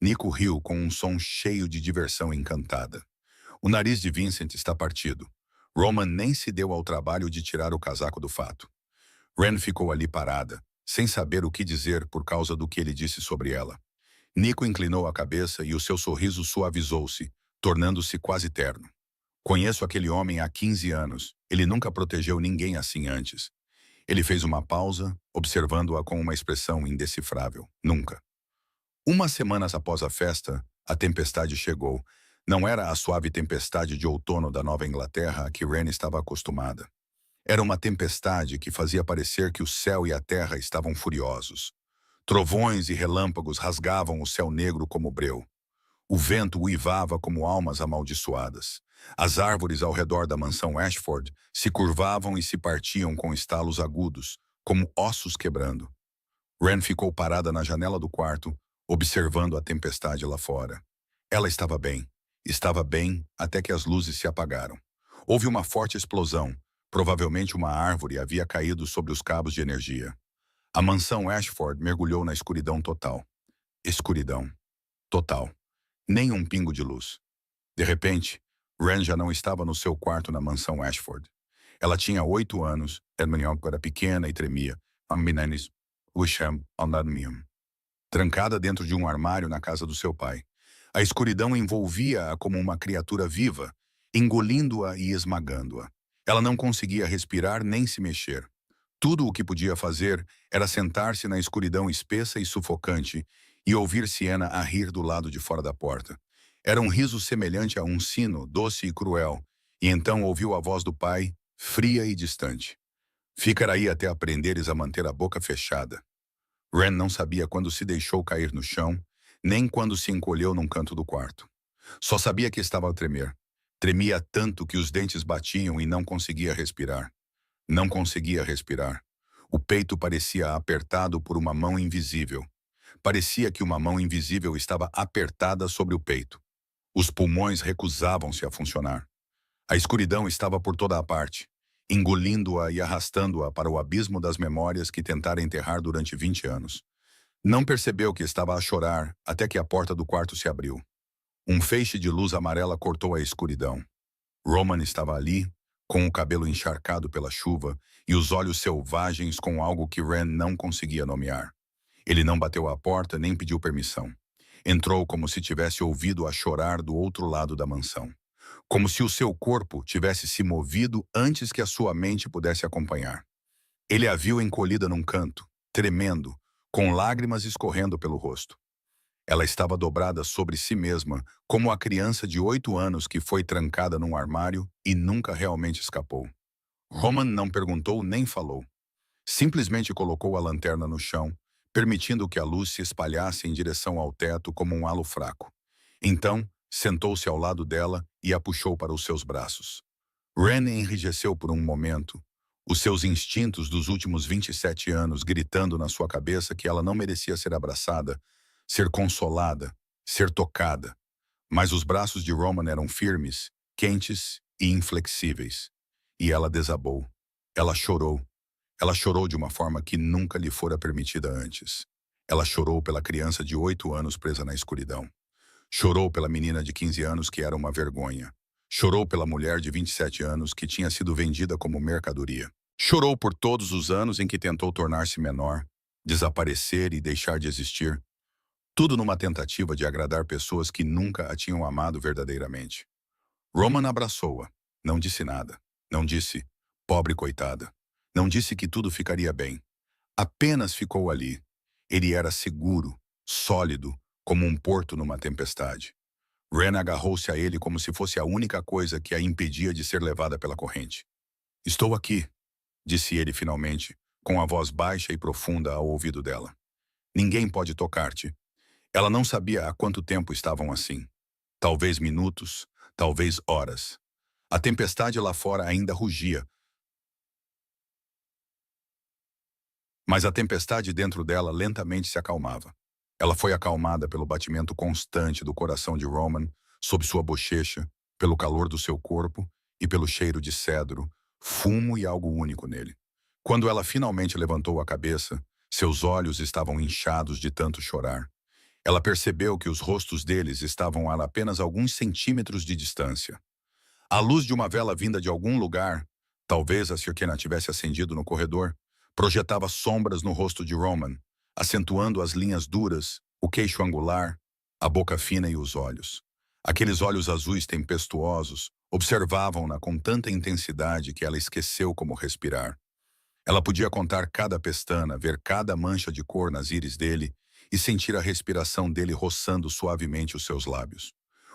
Nico riu com um som cheio de diversão encantada. O nariz de Vincent está partido. Roman nem se deu ao trabalho de tirar o casaco do fato. Ren ficou ali parada, sem saber o que dizer por causa do que ele disse sobre ela. Nico inclinou a cabeça e o seu sorriso suavizou-se, tornando-se quase terno. Conheço aquele homem há 15 anos. Ele nunca protegeu ninguém assim antes. Ele fez uma pausa, observando-a com uma expressão indecifrável. Nunca. Umas semanas após a festa, a tempestade chegou. Não era a suave tempestade de outono da Nova Inglaterra a que Ren estava acostumada. Era uma tempestade que fazia parecer que o céu e a terra estavam furiosos. Trovões e relâmpagos rasgavam o céu negro como breu. O vento uivava como almas amaldiçoadas. As árvores ao redor da mansão Ashford se curvavam e se partiam com estalos agudos, como ossos quebrando. Ren ficou parada na janela do quarto, observando a tempestade lá fora. Ela estava bem. Estava bem até que as luzes se apagaram. Houve uma forte explosão. Provavelmente uma árvore havia caído sobre os cabos de energia. A mansão Ashford mergulhou na escuridão total. Escuridão. Total. Nem um pingo de luz. De repente, Ren já não estava no seu quarto na mansão Ashford. Ela tinha 8 anos, Hermione era pequena e tremia. Amminanis, Wisham, Anadmium. Trancada dentro de um armário na casa do seu pai. A escuridão envolvia-a como uma criatura viva, engolindo-a e esmagando-a. Ela não conseguia respirar nem se mexer. Tudo o que podia fazer era sentar-se na escuridão espessa e sufocante e ouvir Sienna a rir do lado de fora da porta. Era um riso semelhante a um sino, doce e cruel, e então ouviu a voz do pai, fria e distante. Ficar aí até aprenderes a manter a boca fechada. Ren não sabia quando se deixou cair no chão, nem quando se encolheu num canto do quarto. Só sabia que estava a tremer. Tremia tanto que os dentes batiam e não conseguia respirar. Não conseguia respirar. O peito parecia apertado por uma mão invisível. Parecia que uma mão invisível estava apertada sobre o peito. Os pulmões recusavam-se a funcionar. A escuridão estava por toda a parte, engolindo-a e arrastando-a para o abismo das memórias que tentara enterrar durante 20 anos. Não percebeu que estava a chorar até que a porta do quarto se abriu. Um feixe de luz amarela cortou a escuridão. Roman estava ali, com o cabelo encharcado pela chuva e os olhos selvagens com algo que Ren não conseguia nomear. Ele não bateu à porta nem pediu permissão. Entrou como se tivesse ouvido-a chorar do outro lado da mansão. Como se o seu corpo tivesse se movido antes que a sua mente pudesse acompanhar. Ele a viu encolhida num canto, tremendo, com lágrimas escorrendo pelo rosto. Ela estava dobrada sobre si mesma, como a criança de 8 anos que foi trancada num armário e nunca realmente escapou. Roman não perguntou nem falou. Simplesmente colocou a lanterna no chão, permitindo que a luz se espalhasse em direção ao teto como um halo fraco. Então, sentou-se ao lado dela e a puxou para os seus braços. Ren enrijeceu por um momento, os seus instintos dos últimos 27 anos gritando na sua cabeça que ela não merecia ser abraçada, ser consolada, ser tocada. Mas os braços de Roman eram firmes, quentes e inflexíveis. E ela desabou. Ela chorou. Ela chorou de uma forma que nunca lhe fora permitida antes. Ela chorou pela criança de 8 anos presa na escuridão. Chorou pela menina de 15 anos que era uma vergonha. Chorou pela mulher de 27 anos que tinha sido vendida como mercadoria. Chorou por todos os anos em que tentou tornar-se menor, desaparecer e deixar de existir. Tudo numa tentativa de agradar pessoas que nunca a tinham amado verdadeiramente. Roman abraçou-a. Não disse nada. Não disse, pobre coitada. Não disse que tudo ficaria bem. Apenas ficou ali. Ele era seguro, sólido, como um porto numa tempestade. Ren agarrou-se a ele como se fosse a única coisa que a impedia de ser levada pela corrente. Estou aqui, disse ele finalmente, com a voz baixa e profunda ao ouvido dela. Ninguém pode tocar-te. Ela não sabia há quanto tempo estavam assim. Talvez minutos, talvez horas. A tempestade lá fora ainda rugia, mas a tempestade dentro dela lentamente se acalmava. Ela foi acalmada pelo batimento constante do coração de Roman, sob sua bochecha, pelo calor do seu corpo e pelo cheiro de cedro, fumo e algo único nele. Quando ela finalmente levantou a cabeça, seus olhos estavam inchados de tanto chorar. Ela percebeu que os rostos deles estavam a apenas alguns centímetros de distância. A luz de uma vela vinda de algum lugar, talvez a Cirkena tivesse acendido no corredor, projetava sombras no rosto de Roman, acentuando as linhas duras, o queixo angular, a boca fina e os olhos. Aqueles olhos azuis tempestuosos observavam-na com tanta intensidade que ela esqueceu como respirar. Ela podia contar cada pestana, ver cada mancha de cor nas íris dele e sentir a respiração dele roçando suavemente os seus lábios.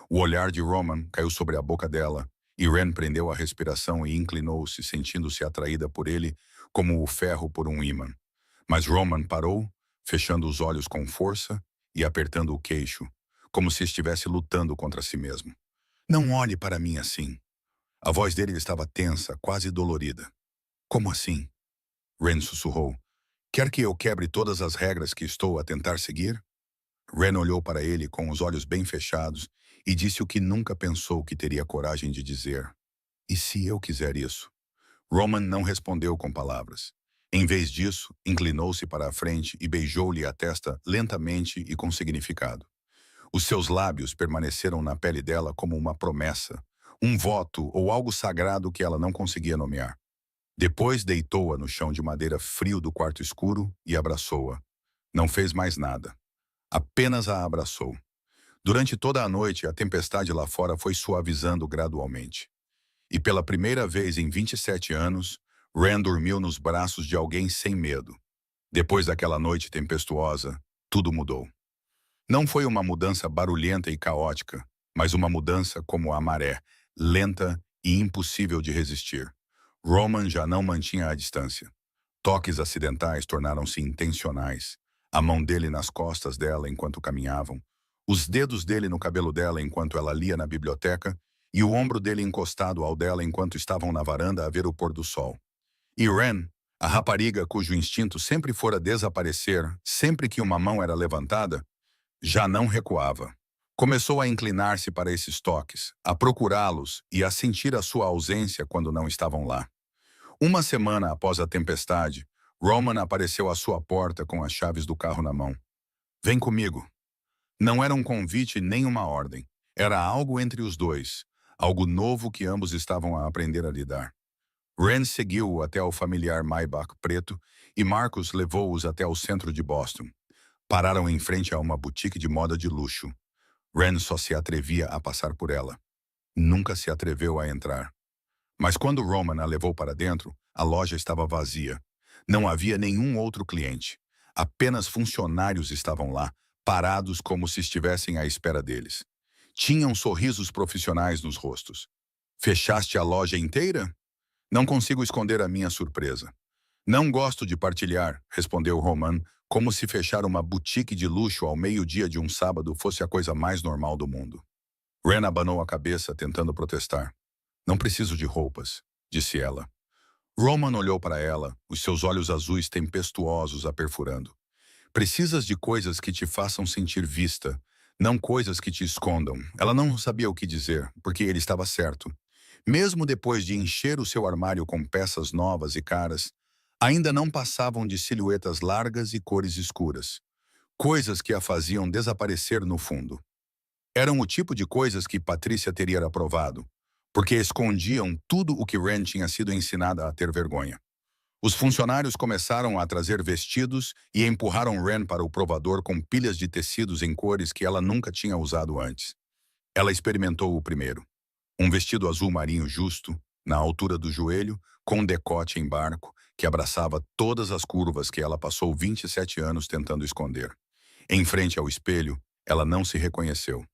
O olhar de Roman caiu sobre a boca dela, e Ren prendeu a respiração e inclinou-se, sentindo-se atraída por ele como o ferro por um ímã. Mas Roman parou, fechando os olhos com força e apertando o queixo, como se estivesse lutando contra si mesmo. Não olhe para mim assim. A voz dele estava tensa, quase dolorida. Como assim? Ren sussurrou. Quer que eu quebre todas as regras que estou a tentar seguir? Ren olhou para ele com os olhos bem fechados e disse o que nunca pensou que teria coragem de dizer. E se eu quiser isso? Roman não respondeu com palavras. Em vez disso, inclinou-se para a frente e beijou-lhe a testa lentamente e com significado. Os seus lábios permaneceram na pele dela como uma promessa, um voto ou algo sagrado que ela não conseguia nomear. Depois deitou-a no chão de madeira frio do quarto escuro e abraçou-a. Não fez mais nada. Apenas a abraçou. Durante toda a noite, a tempestade lá fora foi suavizando gradualmente. E pela primeira vez em 27 anos, Ren dormiu nos braços de alguém sem medo. Depois daquela noite tempestuosa, tudo mudou. Não foi uma mudança barulhenta e caótica, mas uma mudança como a maré, lenta e impossível de resistir. Roman já não mantinha a distância. Toques acidentais tornaram-se intencionais. A mão dele nas costas dela enquanto caminhavam, os dedos dele no cabelo dela enquanto ela lia na biblioteca e o ombro dele encostado ao dela enquanto estavam na varanda a ver o pôr do sol. E Ren, a rapariga cujo instinto sempre fora desaparecer sempre que uma mão era levantada, já não recuava. Começou a inclinar-se para esses toques, a procurá-los e a sentir a sua ausência quando não estavam lá. Uma semana após a tempestade, Roman apareceu à sua porta com as chaves do carro na mão. Vem comigo. Não era um convite nem uma ordem. Era algo entre os dois, algo novo que ambos estavam a aprender a lidar. Ren seguiu-o até o familiar Maybach preto e Marcus levou-os até o centro de Boston. Pararam em frente a uma boutique de moda de luxo. Ren só se atrevia a passar por ela. Nunca se atreveu a entrar. Mas quando Roman a levou para dentro, a loja estava vazia. Não havia nenhum outro cliente. Apenas funcionários estavam lá, parados como se estivessem à espera deles. Tinham sorrisos profissionais nos rostos. Fechaste a loja inteira? Não consigo esconder a minha surpresa. Não gosto de partilhar, respondeu Roman, como se fechar uma boutique de luxo ao meio-dia de um sábado fosse a coisa mais normal do mundo. Ren abanou a cabeça, tentando protestar. Não preciso de roupas, disse ela. Roman olhou para ela, os seus olhos azuis tempestuosos a perfurando. Precisas de coisas que te façam sentir vista, não coisas que te escondam. Ela não sabia o que dizer, porque ele estava certo. Mesmo depois de encher o seu armário com peças novas e caras, ainda não passavam de silhuetas largas e cores escuras. Coisas que a faziam desaparecer no fundo. Eram o tipo de coisas que Patrícia teria aprovado, porque escondiam tudo o que Ren tinha sido ensinada a ter vergonha. Os funcionários começaram a trazer vestidos e empurraram Ren para o provador com pilhas de tecidos em cores que ela nunca tinha usado antes. Ela experimentou o primeiro. Um vestido azul marinho justo, na altura do joelho, com um decote em barco, que abraçava todas as curvas que ela passou 27 anos tentando esconder. Em frente ao espelho, ela não se reconheceu.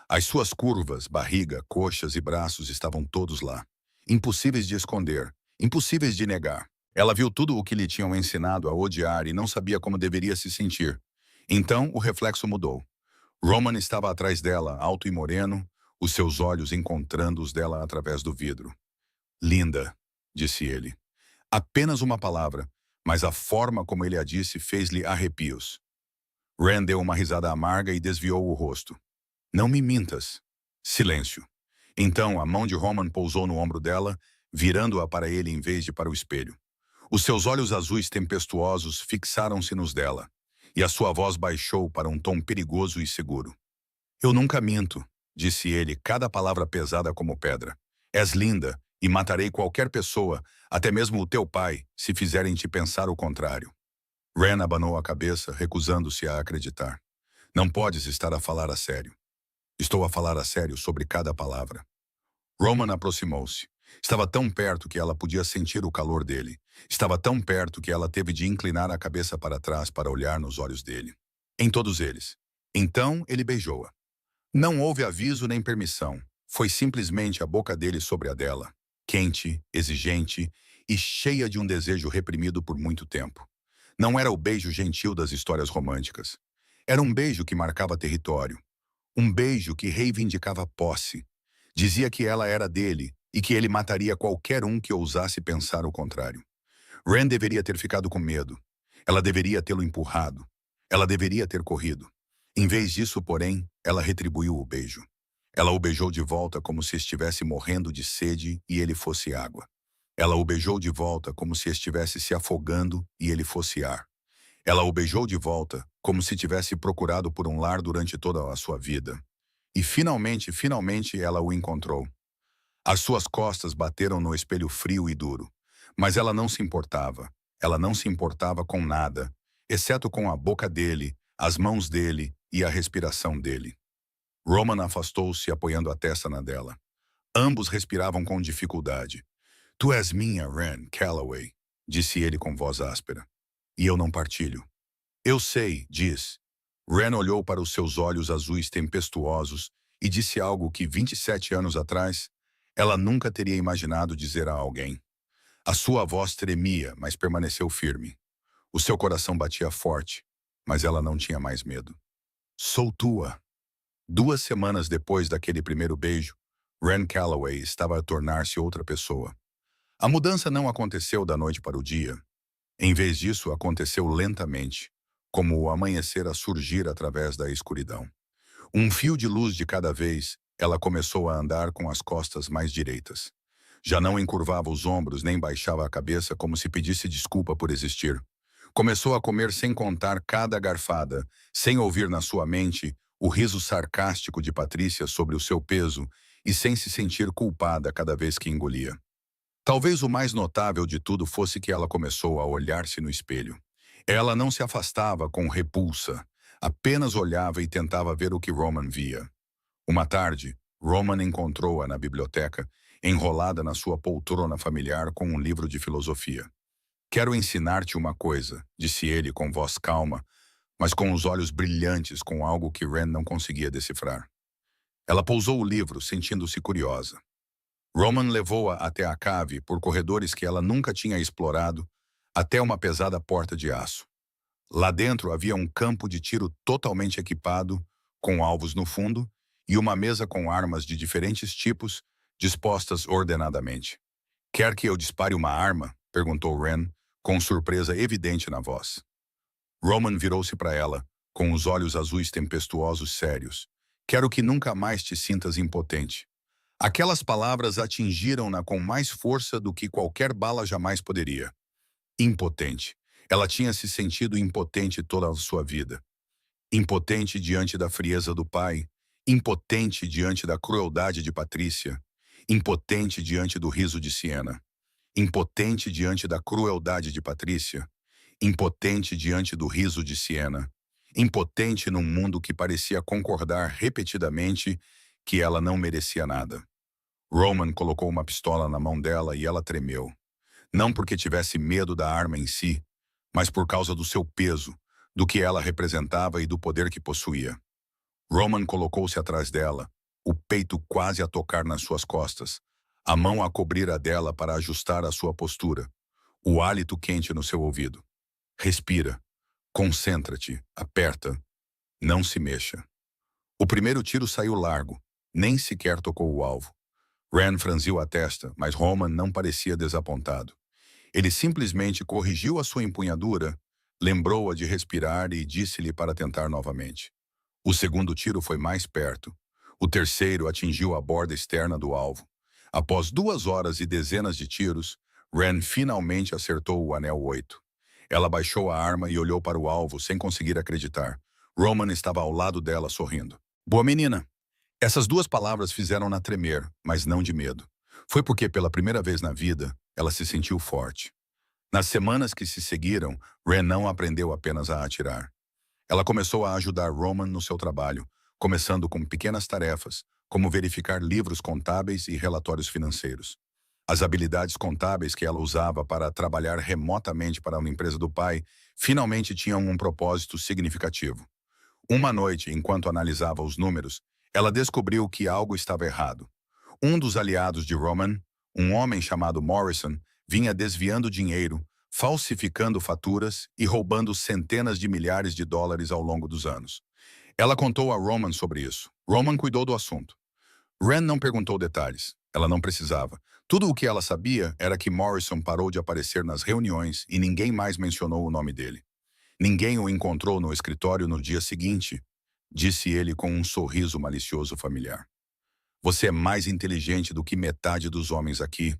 As suas curvas, barriga, coxas e braços estavam todos lá. Impossíveis de esconder, impossíveis de negar. Ela viu tudo o que lhe tinham ensinado a odiar e não sabia como deveria se sentir. Então, o reflexo mudou. Roman estava atrás dela, alto e moreno, os seus olhos encontrando os dela através do vidro. Linda, disse ele. Apenas uma palavra, mas a forma como ele a disse fez-lhe arrepios. Ren deu uma risada amarga e desviou o rosto. Não me mintas. Silêncio. Então, a mão de Roman pousou no ombro dela, virando-a para ele em vez de para o espelho. Os seus olhos azuis tempestuosos fixaram-se nos dela. e a sua voz baixou para um tom perigoso e seguro. Eu nunca minto, disse ele, cada palavra pesada como pedra. És linda, e matarei qualquer pessoa, até mesmo o teu pai, se fizerem te pensar o contrário. Ren abanou a cabeça, recusando-se a acreditar. Não podes estar a falar a sério. Estou a falar a sério sobre cada palavra. Roman aproximou-se. Estava tão perto que ela podia sentir o calor dele. Estava tão perto que ela teve de inclinar a cabeça para trás para olhar nos olhos dele. Em todos eles. Então ele beijou-a. Não houve aviso nem permissão. Foi simplesmente a boca dele sobre a dela, quente, exigente e cheia de um desejo reprimido por muito tempo. Não era o beijo gentil das histórias românticas. Era um beijo que marcava território. Um beijo que reivindicava posse. Dizia que ela era dele e que ele mataria qualquer um que ousasse pensar o contrário. Ren deveria ter ficado com medo. Ela deveria tê-lo empurrado. Ela deveria ter corrido. Em vez disso, porém, ela retribuiu o beijo. Ela o beijou de volta como se estivesse morrendo de sede e ele fosse água. Ela o beijou de volta como se estivesse se afogando e ele fosse ar. Ela o beijou de volta como se tivesse procurado por um lar durante toda a sua vida. E finalmente ela o encontrou. As suas costas bateram no espelho frio e duro. Mas ela não se importava. Ela não se importava com nada, exceto com a boca dele, as mãos dele e a respiração dele. Roman afastou-se, apoiando a testa na dela. Ambos respiravam com dificuldade. Tu és minha, Ren Calloway, disse ele com voz áspera. E eu não partilho. Eu sei, diz. Ren olhou para os seus olhos azuis tempestuosos e disse algo que 27 anos atrás ela nunca teria imaginado dizer a alguém. A sua voz tremia, mas permaneceu firme. O seu coração batia forte, mas ela não tinha mais medo. Sou tua. 2 semanas depois daquele primeiro beijo, Ren Calloway estava a tornar-se outra pessoa. A mudança não aconteceu da noite para o dia. Em vez disso, aconteceu lentamente, como o amanhecer a surgir através da escuridão. Um fio de luz de cada vez, ela começou a andar com as costas mais direitas. Já não encurvava os ombros nem baixava a cabeça como se pedisse desculpa por existir. Começou a comer sem contar cada garfada, sem ouvir na sua mente o riso sarcástico de Patrícia sobre o seu peso e sem se sentir culpada cada vez que engolia. Talvez o mais notável de tudo fosse que ela começou a olhar-se no espelho. Ela não se afastava com repulsa, apenas olhava e tentava ver o que Roman via. Uma tarde, Roman encontrou-a na biblioteca, enrolada na sua poltrona familiar com um livro de filosofia. Quero ensinar-te uma coisa, disse ele com voz calma, mas com os olhos brilhantes com algo que Ren não conseguia decifrar. Ela pousou o livro, sentindo-se curiosa. Roman levou-a até a cave por corredores que ela nunca tinha explorado, até uma pesada porta de aço. Lá dentro havia um campo de tiro totalmente equipado, com alvos no fundo, e uma mesa com armas de diferentes tipos, dispostas ordenadamente. Quer que eu dispare uma arma? Perguntou Ren, com surpresa evidente na voz. Roman virou-se para ela, com os olhos azuis tempestuosos sérios. Quero que nunca mais te sintas impotente. Aquelas palavras atingiram-na com mais força do que qualquer bala jamais poderia. Impotente. Ela tinha se sentido impotente toda a sua vida. Impotente diante da frieza do pai, impotente diante da crueldade de Patrícia, impotente diante do riso de Siena, impotente diante da crueldade de Patrícia, impotente diante do riso de Siena, impotente num mundo que parecia concordar repetidamente que ela não merecia nada. Roman colocou uma pistola na mão dela e ela tremeu. Não porque tivesse medo da arma em si, mas por causa do seu peso, do que ela representava e do poder que possuía. Roman colocou-se atrás dela, o peito quase a tocar nas suas costas, a mão a cobrir a dela para ajustar a sua postura, o hálito quente no seu ouvido. Respira, concentra-te, aperta, não se mexa. O primeiro tiro saiu largo, nem sequer tocou o alvo. Ren franziu a testa, mas Roman não parecia desapontado. Ele simplesmente corrigiu a sua empunhadura, lembrou-a de respirar e disse-lhe para tentar novamente. O segundo tiro foi mais perto. O terceiro atingiu a borda externa do alvo. Após 2 horas e dezenas de tiros, Ren finalmente acertou o anel 8. Ela baixou a arma e olhou para o alvo sem conseguir acreditar. Roman estava ao lado dela, sorrindo. Boa menina. Essas duas palavras fizeram-na tremer, mas não de medo. Foi porque, pela primeira vez na vida, ela se sentiu forte. Nas semanas que se seguiram, Ren não aprendeu apenas a atirar. Ela começou a ajudar Roman no seu trabalho, começando com pequenas tarefas, como verificar livros contábeis e relatórios financeiros. As habilidades contábeis que ela usava para trabalhar remotamente para uma empresa do pai finalmente tinham um propósito significativo. Uma noite, enquanto analisava os números, ela descobriu que algo estava errado. Um dos aliados de Roman, um homem chamado Morrison, vinha desviando dinheiro, falsificando faturas e roubando centenas de milhares de dólares ao longo dos anos. Ela contou a Roman sobre isso. Roman cuidou do assunto. Ren não perguntou detalhes. Ela não precisava. Tudo o que ela sabia era que Morrison parou de aparecer nas reuniões e ninguém mais mencionou o nome dele. Ninguém o encontrou no escritório no dia seguinte, disse ele com um sorriso malicioso familiar. Você é mais inteligente do que metade dos homens aqui,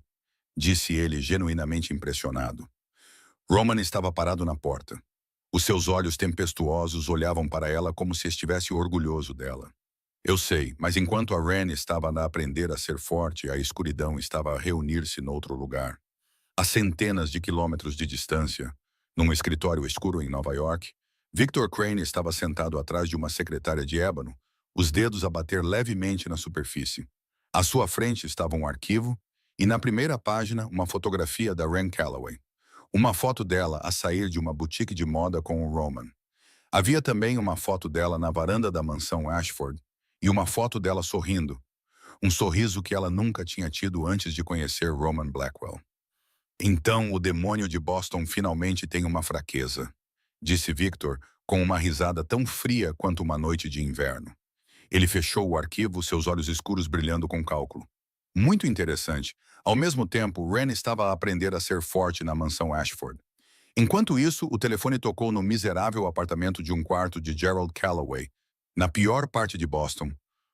disse ele genuinamente impressionado. Roman estava parado na porta. Os seus olhos tempestuosos olhavam para ela como se estivesse orgulhoso dela. Eu sei, mas enquanto a Ren estava a aprender a ser forte, a escuridão estava a reunir-se noutro lugar. A centenas de quilômetros de distância, num escritório escuro em Nova York, Victor Crane estava sentado atrás de uma secretária de ébano, os dedos a bater levemente na superfície. À sua frente estava um arquivo e, na primeira página, uma fotografia da Ren Calloway. Uma foto dela a sair de uma boutique de moda com o Roman. Havia também uma foto dela na varanda da mansão Ashford e uma foto dela sorrindo, um sorriso que ela nunca tinha tido antes de conhecer Roman Blackwell. Então o demônio de Boston finalmente tem uma fraqueza, disse Victor com uma risada tão fria quanto uma noite de inverno. Ele fechou o arquivo, seus olhos escuros brilhando com cálculo. Muito interessante. Ao mesmo tempo, Ren estava a aprender a ser forte na mansão Ashford. Enquanto isso, o telefone tocou no miserável apartamento de um quarto de Gerald Calloway, na pior parte de Boston,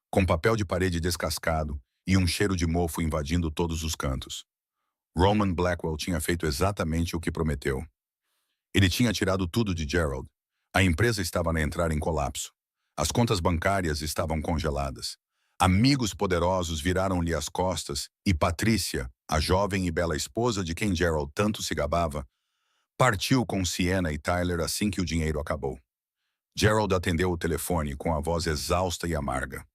com papel de parede descascado e um cheiro de mofo invadindo todos os cantos. Roman Blackwell tinha feito exatamente o que prometeu. Ele tinha tirado tudo de Gerald. A empresa estava a entrar em colapso. As contas bancárias estavam congeladas. Amigos poderosos viraram-lhe as costas e Patrícia, a jovem e bela esposa de quem Gerald tanto se gabava, partiu com Sienna e Tyler assim que o dinheiro acabou. Gerald atendeu o telefone com a voz exausta e amarga.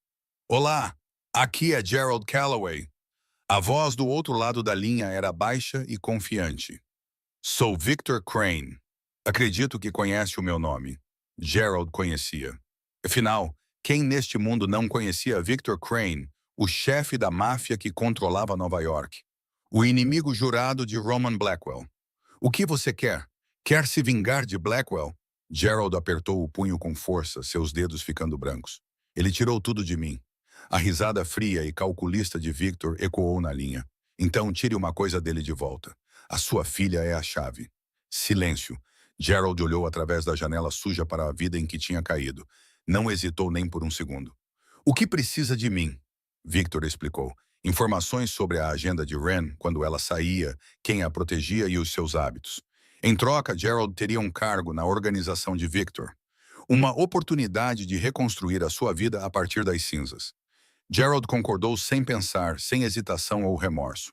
Olá, aqui é Gerald Calloway. A voz do outro lado da linha era baixa e confiante. Sou Victor Crane. Acredito que conhece o meu nome. Gerald conhecia. Afinal, quem neste mundo não conhecia Victor Crane, o chefe da máfia que controlava Nova York? O inimigo jurado de Roman Blackwell. O que você quer? Quer se vingar de Blackwell? Gerald apertou o punho com força, seus dedos ficando brancos. Ele tirou tudo de mim. A risada fria e calculista de Victor ecoou na linha. Então tire uma coisa dele de volta. A sua filha é a chave. Silêncio. Gerald olhou através da janela suja para a vida em que tinha caído. Não hesitou nem por um segundo. O que precisa de mim? Victor explicou. Informações sobre a agenda de Ren quando ela saía, quem a protegia e os seus hábitos. Em troca, Gerald teria um cargo na organização de Victor. Uma oportunidade de reconstruir a sua vida a partir das cinzas. Gerald concordou sem pensar, sem hesitação ou remorso.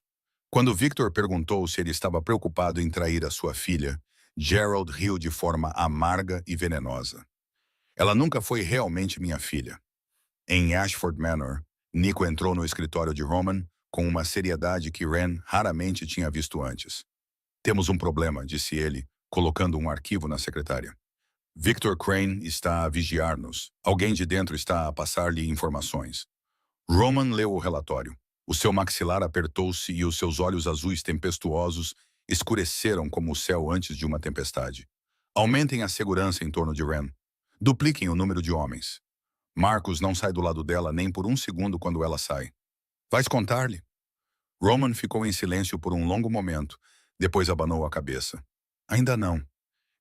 Quando Victor perguntou se ele estava preocupado em trair a sua filha, Gerald riu de forma amarga e venenosa. Ela nunca foi realmente minha filha. Em Ashford Manor, Nico entrou no escritório de Roman com uma seriedade que Ren raramente tinha visto antes. Temos um problema, disse ele, colocando um arquivo na secretária. Victor Crane está a vigiar-nos. Alguém de dentro está a passar-lhe informações. Roman leu o relatório. O seu maxilar apertou-se e os seus olhos azuis tempestuosos escureceram como o céu antes de uma tempestade. Aumentem a segurança em torno de Ren. Dupliquem o número de homens. Marcos não sai do lado dela nem por um segundo quando ela sai. Vais contar-lhe? Roman ficou em silêncio por um longo momento, depois abanou a cabeça. Ainda não.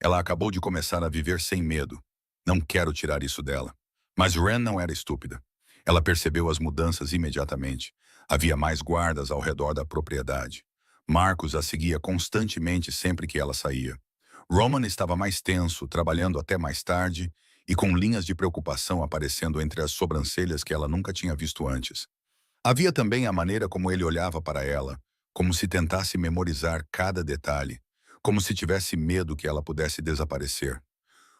Ela acabou de começar a viver sem medo. Não quero tirar isso dela. Mas Ren não era estúpida. Ela percebeu as mudanças imediatamente. Havia mais guardas ao redor da propriedade. Marcos a seguia constantemente sempre que ela saía. Roman estava mais tenso, trabalhando até mais tarde e com linhas de preocupação aparecendo entre as sobrancelhas que ela nunca tinha visto antes. Havia também a maneira como ele olhava para ela, como se tentasse memorizar cada detalhe, como se tivesse medo que ela pudesse desaparecer.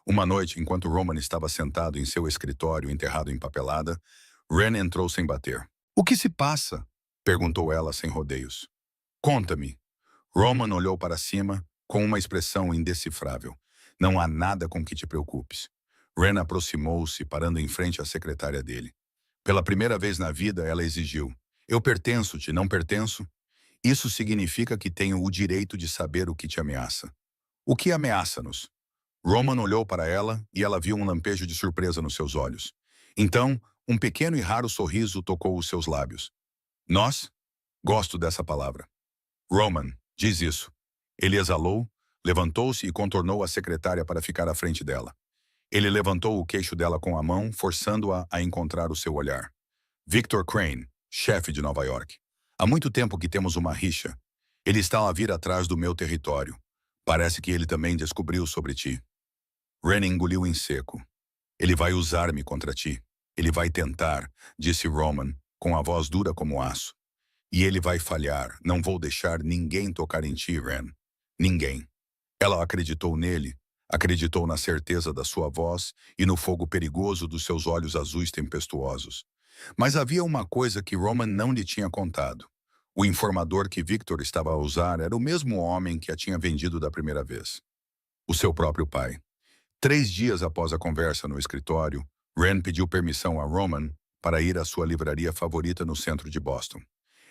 Uma noite, enquanto Roman estava sentado em seu escritório enterrado em papelada, Ren entrou sem bater. "O que se passa?" perguntou ela sem rodeios. "Conta-me." Roman olhou para cima com uma expressão indecifrável. "Não há nada com que te preocupes." Ren aproximou-se, parando em frente à secretária dele. Pela primeira vez na vida, ela exigiu: "Eu pertenço-te, não pertenço? Isso significa que tenho o direito de saber o que te ameaça." "O que ameaça-nos?" Roman olhou para ela e ela viu um lampejo de surpresa nos seus olhos. Então, um pequeno e raro sorriso tocou os seus lábios. "Nós?" "Gosto dessa palavra." "Roman, diz isso." Ele exalou, levantou-se e contornou a secretária para ficar à frente dela. Ele levantou o queixo dela com a mão, forçando-a a encontrar o seu olhar. "Victor Crane, chefe de Nova York. Há muito tempo que temos uma rixa. Ele está a vir atrás do meu território. Parece que ele também descobriu sobre ti." Ren engoliu em seco. "Ele vai usar-me contra ti. Ele vai tentar," disse Roman, com a voz dura como aço. "E ele vai falhar. Não vou deixar ninguém tocar em ti, Ren. Ninguém." Ela acreditou nele, acreditou na certeza da sua voz e no fogo perigoso dos seus olhos azuis tempestuosos. Mas havia uma coisa que Roman não lhe tinha contado. O informador que Victor estava a usar era o mesmo homem que a tinha vendido da primeira vez. O seu próprio pai. 3 dias após a conversa no escritório, Ren pediu permissão a Roman para ir à sua livraria favorita no centro de Boston.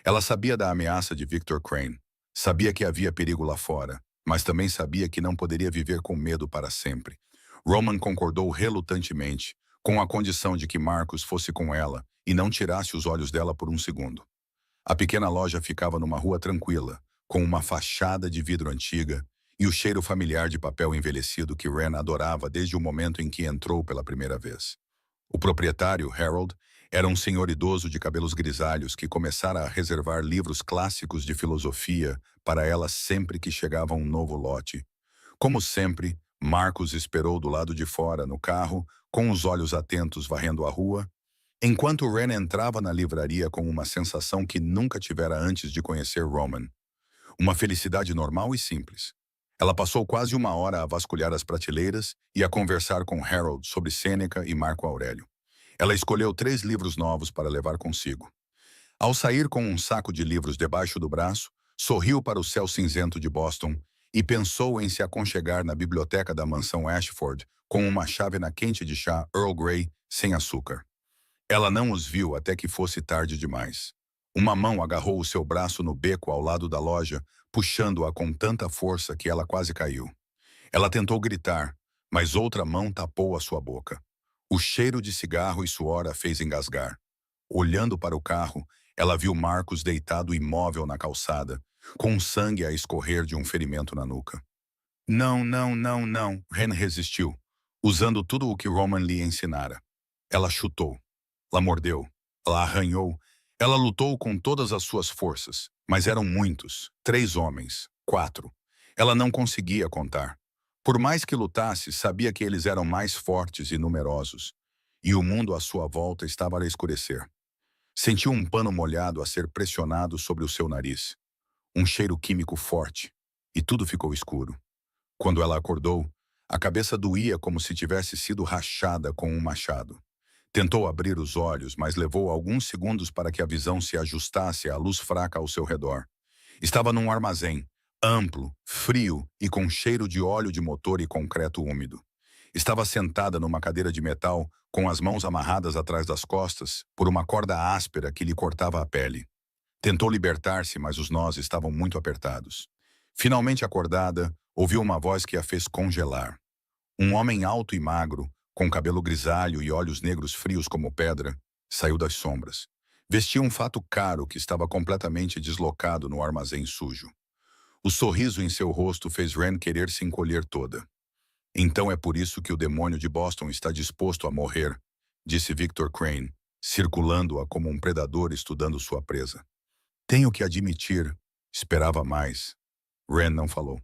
Ela sabia da ameaça de Victor Crane, sabia que havia perigo lá fora, mas também sabia que não poderia viver com medo para sempre. Roman concordou relutantemente, com a condição de que Marcus fosse com ela e não tirasse os olhos dela por um segundo. A pequena loja ficava numa rua tranquila, com uma fachada de vidro antiga e o cheiro familiar de papel envelhecido que Ren adorava desde o momento em que entrou pela primeira vez. O proprietário, Harold, era um senhor idoso de cabelos grisalhos que começara a reservar livros clássicos de filosofia para ela sempre que chegava um novo lote. Como sempre, Marcus esperou do lado de fora, no carro, com os olhos atentos varrendo a rua, enquanto Ren entrava na livraria com uma sensação que nunca tivera antes de conhecer Roman. Uma felicidade normal e simples. Ela passou quase uma hora a vasculhar as prateleiras e a conversar com Harold sobre Sêneca e Marco Aurélio. Ela escolheu 3 livros novos para levar consigo. Ao sair com um saco de livros debaixo do braço, sorriu para o céu cinzento de Boston e pensou em se aconchegar na biblioteca da mansão Ashford com uma chávena quente de chá Earl Grey sem açúcar. Ela não os viu até que fosse tarde demais. Uma mão agarrou o seu braço no beco ao lado da loja, puxando-a com tanta força que ela quase caiu. Ela tentou gritar, mas outra mão tapou a sua boca. O cheiro de cigarro e suor a fez engasgar. Olhando para o carro, ela viu Marcus deitado imóvel na calçada, com sangue a escorrer de um ferimento na nuca. "Não, não, não, não," Ren resistiu, usando tudo o que Roman lhe ensinara. Ela chutou. Ela mordeu. Ela arranhou. Ela lutou com todas as suas forças, mas eram muitos. 3 homens. 4. Ela não conseguia contar. Por mais que lutasse, sabia que eles eram mais fortes e numerosos. E o mundo à sua volta estava a escurecer. Sentiu um pano molhado a ser pressionado sobre o seu nariz. Um cheiro químico forte. E tudo ficou escuro. Quando ela acordou, a cabeça doía como se tivesse sido rachada com um machado. Tentou abrir os olhos, mas levou alguns segundos para que a visão se ajustasse à luz fraca ao seu redor. Estava num armazém, amplo, frio e com cheiro de óleo de motor e concreto úmido. Estava sentada numa cadeira de metal, com as mãos amarradas atrás das costas, por uma corda áspera que lhe cortava a pele. Tentou libertar-se, mas os nós estavam muito apertados. Finalmente acordada, ouviu uma voz que a fez congelar. Um homem alto e magro, com cabelo grisalho e olhos negros frios como pedra, saiu das sombras. Vestia um fato caro que estava completamente deslocado no armazém sujo. O sorriso em seu rosto fez Ren querer se encolher toda. "Então é por isso que o demônio de Boston está disposto a morrer", disse Victor Crane, circulando-a como um predador estudando sua presa. "Tenho que admitir, esperava mais." Ren não falou.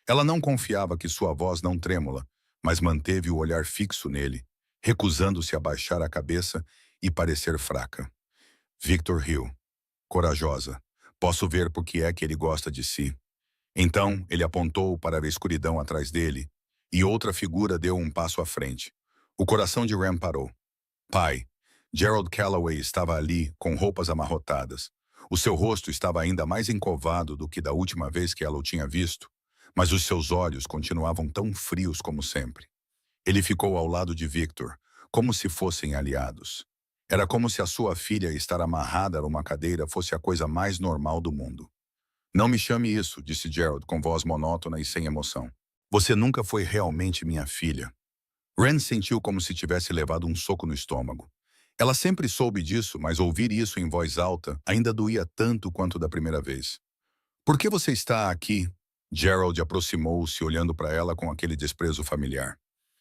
Ela não confiava que sua voz não trêmula, mas manteve o olhar fixo nele, recusando-se a baixar a cabeça e parecer fraca. Victor riu. Corajosa. Posso ver por que é que ele gosta de si. Então, ele apontou para a escuridão atrás dele, e outra figura deu um passo à frente. O coração de Ram parou. Pai, Gerald Calloway estava ali, com roupas amarrotadas. O seu rosto estava ainda mais encovado do que da última vez que ela o tinha visto, mas os seus olhos continuavam tão frios como sempre. Ele ficou ao lado de Victor, como se fossem aliados. Era como se a sua filha estar amarrada numa cadeira fosse a coisa mais normal do mundo. Não me chame isso, disse Gerald com voz monótona e sem emoção. Você nunca foi realmente minha filha. Ren sentiu como se tivesse levado um soco no estômago. Ela sempre soube disso, mas ouvir isso em voz alta ainda doía tanto quanto da primeira vez. Por que você está aqui? Gerald aproximou-se olhando para ela com aquele desprezo familiar.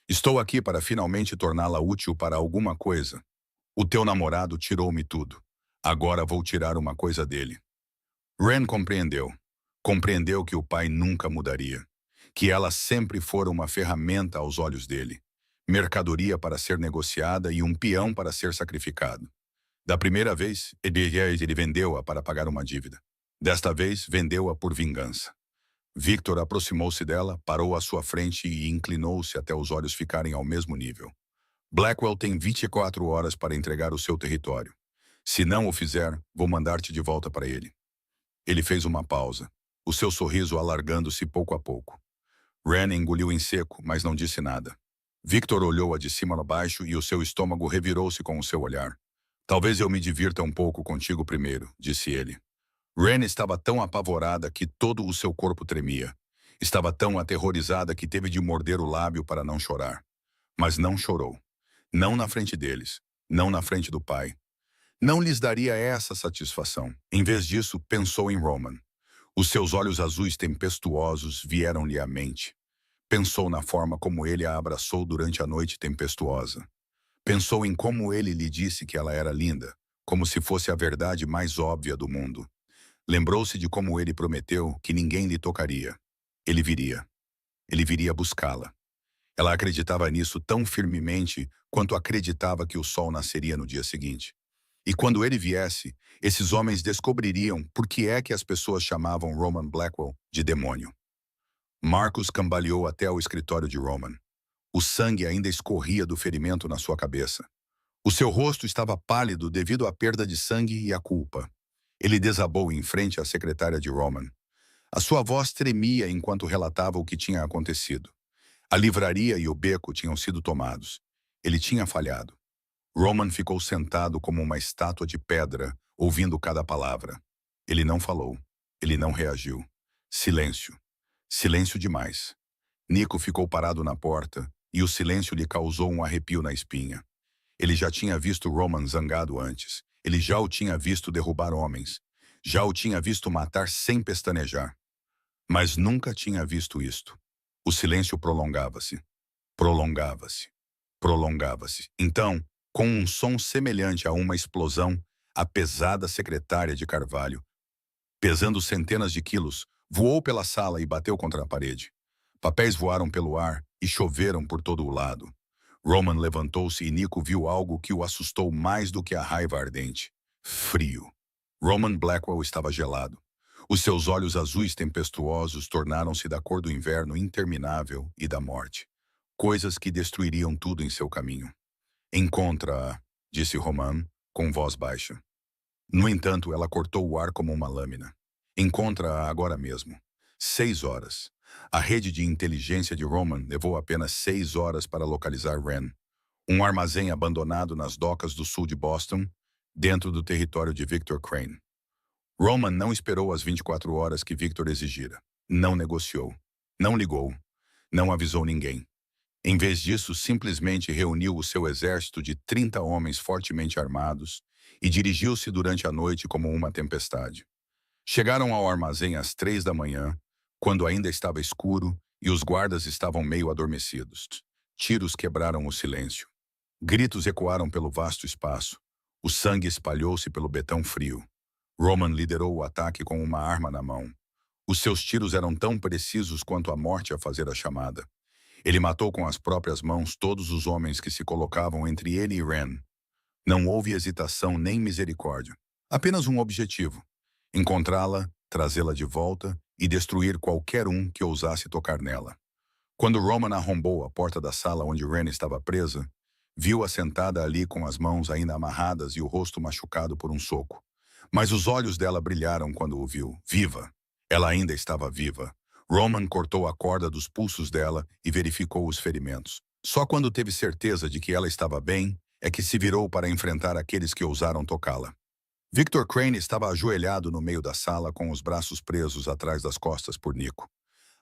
Estou aqui para finalmente torná-la útil para alguma coisa. O teu namorado tirou-me tudo. Agora vou tirar uma coisa dele. Ren compreendeu. Compreendeu que o pai nunca mudaria. Que ela sempre fora uma ferramenta aos olhos dele. Mercadoria para ser negociada e um peão para ser sacrificado. Da primeira vez, ele vendeu-a para pagar uma dívida. Desta vez, vendeu-a por vingança. Victor aproximou-se dela, parou à sua frente e inclinou-se até os olhos ficarem ao mesmo nível. Blackwell tem 24 horas para entregar o seu território. Se não o fizer, vou mandar-te de volta para ele. Ele fez uma pausa, o seu sorriso alargando-se pouco a pouco. Ren engoliu em seco, mas não disse nada. Victor olhou-a de cima a baixo e o seu estômago revirou-se com o seu olhar. Talvez eu me divirta um pouco contigo primeiro, disse ele. Ren estava tão apavorada que todo o seu corpo tremia. Estava tão aterrorizada que teve de morder o lábio para não chorar. Mas não chorou. Não na frente deles. Não na frente do pai. Não lhes daria essa satisfação. Em vez disso, pensou em Roman. Os seus olhos azuis tempestuosos vieram-lhe à mente. Pensou na forma como ele a abraçou durante a noite tempestuosa. Pensou em como ele lhe disse que ela era linda, como se fosse a verdade mais óbvia do mundo. Lembrou-se de como ele prometeu que ninguém lhe tocaria. Ele viria. Ele viria buscá-la. Ela acreditava nisso tão firmemente quanto acreditava que o sol nasceria no dia seguinte. E quando ele viesse, esses homens descobririam por que é que as pessoas chamavam Roman Blackwell de demônio. Marcus cambaleou até o escritório de Roman. O sangue ainda escorria do ferimento na sua cabeça. O seu rosto estava pálido devido à perda de sangue e à culpa. Ele desabou em frente à secretária de Roman. A sua voz tremia enquanto relatava o que tinha acontecido. A livraria e o beco tinham sido tomados. Ele tinha falhado. Roman ficou sentado como uma estátua de pedra, ouvindo cada palavra. Ele não falou. Ele não reagiu. Silêncio. Silêncio demais. Nico ficou parado na porta, e o silêncio lhe causou um arrepio na espinha. Ele já tinha visto Roman zangado antes. Ele já o tinha visto derrubar homens. Já o tinha visto matar sem pestanejar. Mas nunca tinha visto isto. O silêncio prolongava-se. Prolongava-se. Prolongava-se. Então, com um som semelhante a uma explosão, a pesada secretária de Carvalho, pesando centenas de quilos, voou pela sala e bateu contra a parede. Papéis voaram pelo ar e choveram por todo o lado. Roman levantou-se e Nico viu algo que o assustou mais do que a raiva ardente. Frio. Roman Blackwell estava gelado. Os seus olhos azuis tempestuosos tornaram-se da cor do inverno interminável e da morte. Coisas que destruiriam tudo em seu caminho. Encontra-a, disse Roman, com voz baixa. No entanto, ela cortou o ar como uma lâmina. Encontra-a agora mesmo. 6 horas. A rede de inteligência de Roman levou apenas 6 horas para localizar Ren. Um armazém abandonado nas docas do sul de Boston, dentro do território de Victor Crane. Roman não esperou as 24 horas que Victor exigira. Não negociou. Não ligou. Não avisou ninguém. Em vez disso, simplesmente reuniu o seu exército de 30 homens fortemente armados e dirigiu-se durante a noite como uma tempestade. Chegaram ao armazém às 3 da manhã, quando ainda estava escuro e os guardas estavam meio adormecidos. Tiros quebraram o silêncio. Gritos ecoaram pelo vasto espaço. O sangue espalhou-se pelo betão frio. Roman liderou o ataque com uma arma na mão. Os seus tiros eram tão precisos quanto a morte a fazer a chamada. Ele matou com as próprias mãos todos os homens que se colocavam entre ele e Ren. Não houve hesitação nem misericórdia. Apenas um objetivo: encontrá-la, trazê-la de volta e destruir qualquer um que ousasse tocar nela. Quando Roman arrombou a porta da sala onde Ren estava presa, viu-a sentada ali com as mãos ainda amarradas e o rosto machucado por um soco. Mas os olhos dela brilharam quando o viu. Viva! Ela ainda estava viva. Roman cortou a corda dos pulsos dela e verificou os ferimentos. Só quando teve certeza de que ela estava bem, é que se virou para enfrentar aqueles que ousaram tocá-la. Victor Crane estava ajoelhado no meio da sala com os braços presos atrás das costas por Nico.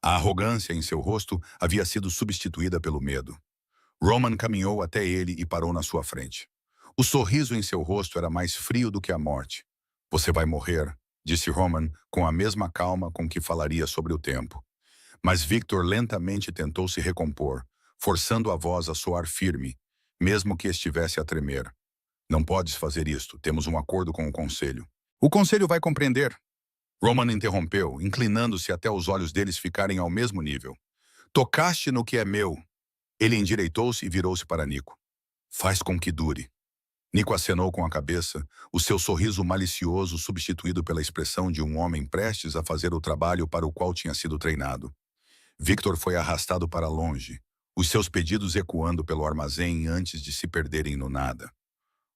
A arrogância em seu rosto havia sido substituída pelo medo. Roman caminhou até ele e parou na sua frente. O sorriso em seu rosto era mais frio do que a morte. Você vai morrer, disse Roman com a mesma calma com que falaria sobre o tempo. Mas Victor lentamente tentou se recompor, forçando a voz a soar firme, mesmo que estivesse a tremer. Não podes fazer isto, temos um acordo com o conselho. O conselho vai compreender. Roman interrompeu, inclinando-se até os olhos deles ficarem ao mesmo nível. Tocaste no que é meu. Ele endireitou-se e virou-se para Nico. Faz com que dure. Nico acenou com a cabeça, o seu sorriso malicioso substituído pela expressão de um homem prestes a fazer o trabalho para o qual tinha sido treinado. Victor foi arrastado para longe, os seus pedidos ecoando pelo armazém antes de se perderem no nada.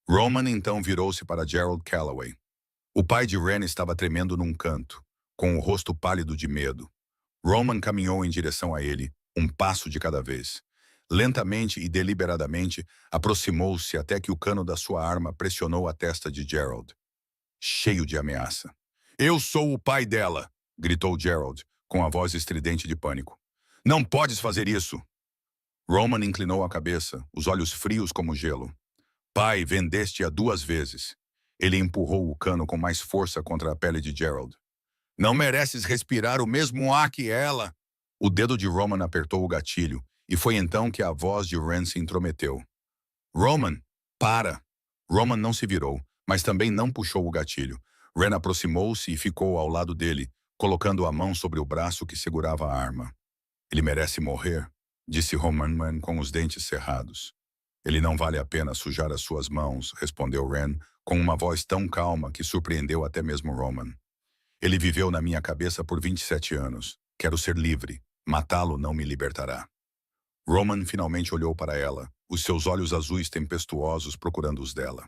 Roman então virou-se para Gerald Calloway. O pai de Ren estava tremendo num canto, com o rosto pálido de medo. Roman caminhou em direção a ele, um passo de cada vez. Lentamente e deliberadamente, aproximou-se até que o cano da sua arma pressionou a testa de Gerald. Cheio de ameaça. Eu sou o pai dela, gritou Gerald, com a voz estridente de pânico. Não podes fazer isso! Roman inclinou a cabeça, os olhos frios como gelo. Pai, vendeste-a 2 vezes. Ele empurrou o cano com mais força contra a pele de Gerald. Não mereces respirar o mesmo ar que ela! O dedo de Roman apertou o gatilho, e foi então que a voz de Ren se intrometeu. Roman, para! Roman não se virou, mas também não puxou o gatilho. Ren aproximou-se e ficou ao lado dele, colocando a mão sobre o braço que segurava a arma. Ele merece morrer, disse Roman com os dentes cerrados. Ele não vale a pena sujar as suas mãos, respondeu Ren, com uma voz tão calma que surpreendeu até mesmo Roman. Ele viveu na minha cabeça por 27 anos. Quero ser livre. Matá-lo não me libertará. Roman finalmente olhou para ela, os seus olhos azuis tempestuosos procurando os dela.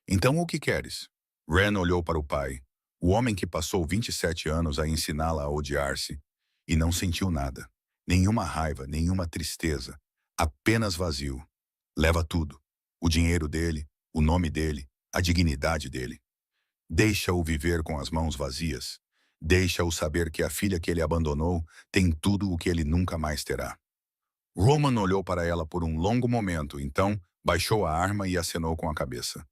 Então o que queres? Ren olhou para o pai, o homem que passou 27 anos a ensiná-la a odiar-se, e não sentiu nada. Nenhuma raiva, nenhuma tristeza. Apenas vazio. Leva tudo. O dinheiro dele, o nome dele, a dignidade dele. Deixa-o viver com as mãos vazias. Deixa-o saber que a filha que ele abandonou tem tudo o que ele nunca mais terá. Roman olhou para ela por um longo momento, então baixou a arma e acenou com a cabeça.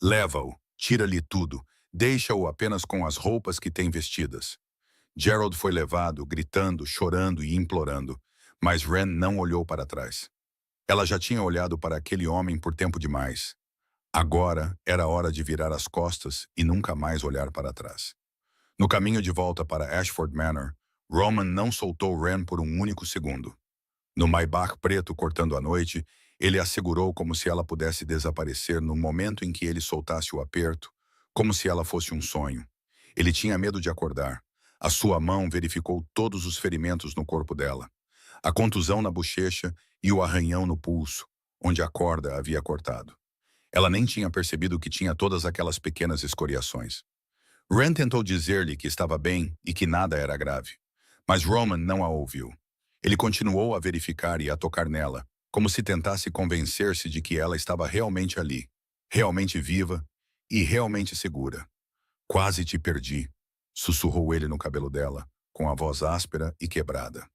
Leva-o, tira-lhe tudo, deixa-o apenas com as roupas que tem vestidas. Gerald foi levado, gritando, chorando e implorando, mas Ren não olhou para trás. Ela já tinha olhado para aquele homem por tempo demais. Agora era hora de virar as costas e nunca mais olhar para trás. No caminho de volta para Ashford Manor, Roman não soltou Ren por um único segundo. No Maybach preto cortando a noite, ele a segurou como se ela pudesse desaparecer no momento em que ele soltasse o aperto, como se ela fosse um sonho. Ele tinha medo de acordar. A sua mão verificou todos os ferimentos no corpo dela. A contusão na bochecha e o arranhão no pulso, onde a corda havia cortado. Ela nem tinha percebido que tinha todas aquelas pequenas escoriações. Ren tentou dizer-lhe que estava bem e que nada era grave, mas Roman não a ouviu. Ele continuou a verificar e a tocar nela, como se tentasse convencer-se de que ela estava realmente ali, realmente viva e realmente segura. Quase te perdi, sussurrou ele no cabelo dela, com a voz áspera e quebrada.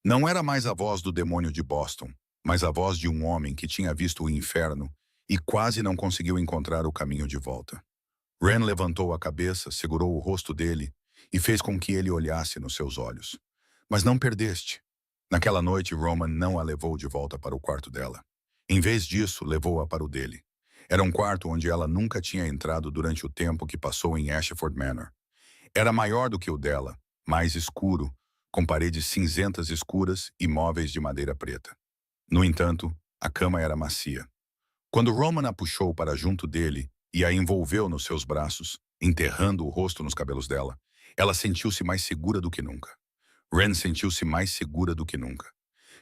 Não era mais a voz do demônio de Boston, mas a voz de um homem que tinha visto o inferno e quase não conseguiu encontrar o caminho de volta. Ren levantou a cabeça, segurou o rosto dele e fez com que ele olhasse nos seus olhos. Mas não perdeste. Naquela noite, Roman não a levou de volta para o quarto dela. Em vez disso, levou-a para o dele. Era um quarto onde ela nunca tinha entrado durante o tempo que passou em Ashford Manor. Era maior do que o dela, mais escuro, com paredes cinzentas escuras e móveis de madeira preta. No entanto, a cama era macia. Quando Roman a puxou para junto dele e a envolveu nos seus braços, enterrando o rosto nos cabelos dela, ela sentiu-se mais segura do que nunca. Ren sentiu-se mais segura do que nunca.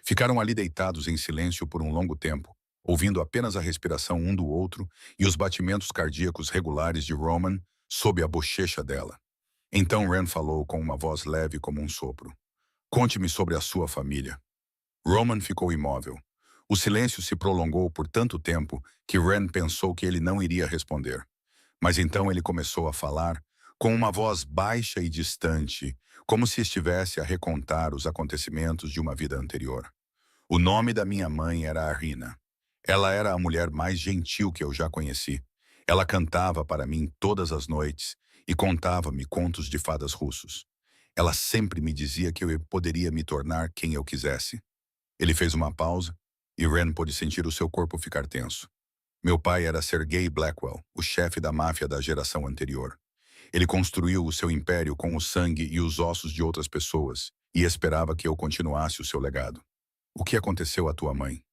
Ficaram ali deitados em silêncio por um longo tempo, ouvindo apenas a respiração um do outro e os batimentos cardíacos regulares de Roman sob a bochecha dela. Então Ren falou com uma voz leve como um sopro. Conte-me sobre a sua família. Roman ficou imóvel. O silêncio se prolongou por tanto tempo que Ren pensou que ele não iria responder. Mas então ele começou a falar, com uma voz baixa e distante, como se estivesse a recontar os acontecimentos de uma vida anterior. O nome da minha mãe era Arina. Ela era a mulher mais gentil que eu já conheci. Ela cantava para mim todas as noites e contava-me contos de fadas russos. Ela sempre me dizia que eu poderia me tornar quem eu quisesse. Ele fez uma pausa e Ren pôde sentir o seu corpo ficar tenso. Meu pai era Sergei Blackwell, o chefe da máfia da geração anterior. Ele construiu o seu império com o sangue e os ossos de outras pessoas e esperava que eu continuasse o seu legado. O que aconteceu à tua mãe?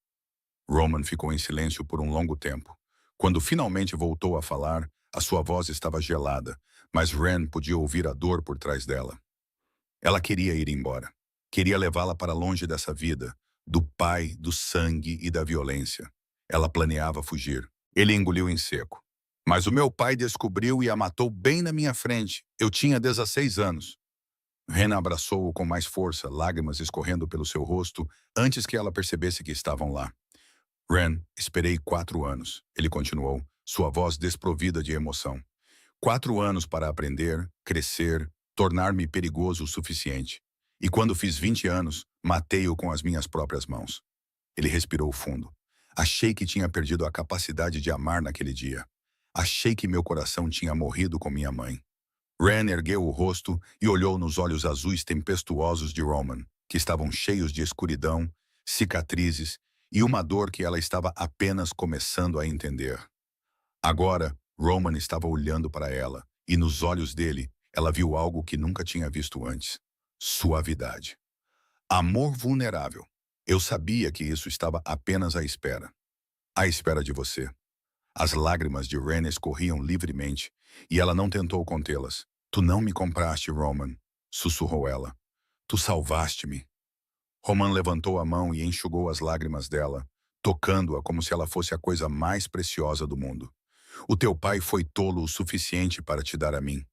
Roman ficou em silêncio por um longo tempo. Quando finalmente voltou a falar, a sua voz estava gelada, mas Ren podia ouvir a dor por trás dela. Ela queria ir embora. Queria levá-la para longe dessa vida, do pai, do sangue e da violência. Ela planeava fugir. Ele engoliu em seco. Mas o meu pai descobriu e a matou bem na minha frente. Eu tinha 16 anos. Ren abraçou-o com mais força, lágrimas escorrendo pelo seu rosto, antes que ela percebesse que estavam lá. Ren, esperei 4 anos, ele continuou, sua voz desprovida de emoção. 4 anos para aprender, crescer, tornar-me perigoso o suficiente. E quando fiz 20 anos, matei-o com as minhas próprias mãos. Ele respirou fundo. Achei que tinha perdido a capacidade de amar naquele dia. Achei que meu coração tinha morrido com minha mãe. Ren ergueu o rosto e olhou nos olhos azuis tempestuosos de Roman, que estavam cheios de escuridão, cicatrizes e uma dor que ela estava apenas começando a entender. Agora, Roman estava olhando para ela, e nos olhos dele, ela viu algo que nunca tinha visto antes. Suavidade. Amor vulnerável. Eu sabia que isso estava apenas à espera de você. As lágrimas de Ren escorriam livremente, e ela não tentou contê-las. Tu não me compraste, Roman, sussurrou ela. Tu salvaste-me. Roman levantou a mão e enxugou as lágrimas dela, tocando-a como se ela fosse a coisa mais preciosa do mundo. O teu pai foi tolo o suficiente para te dar a mim.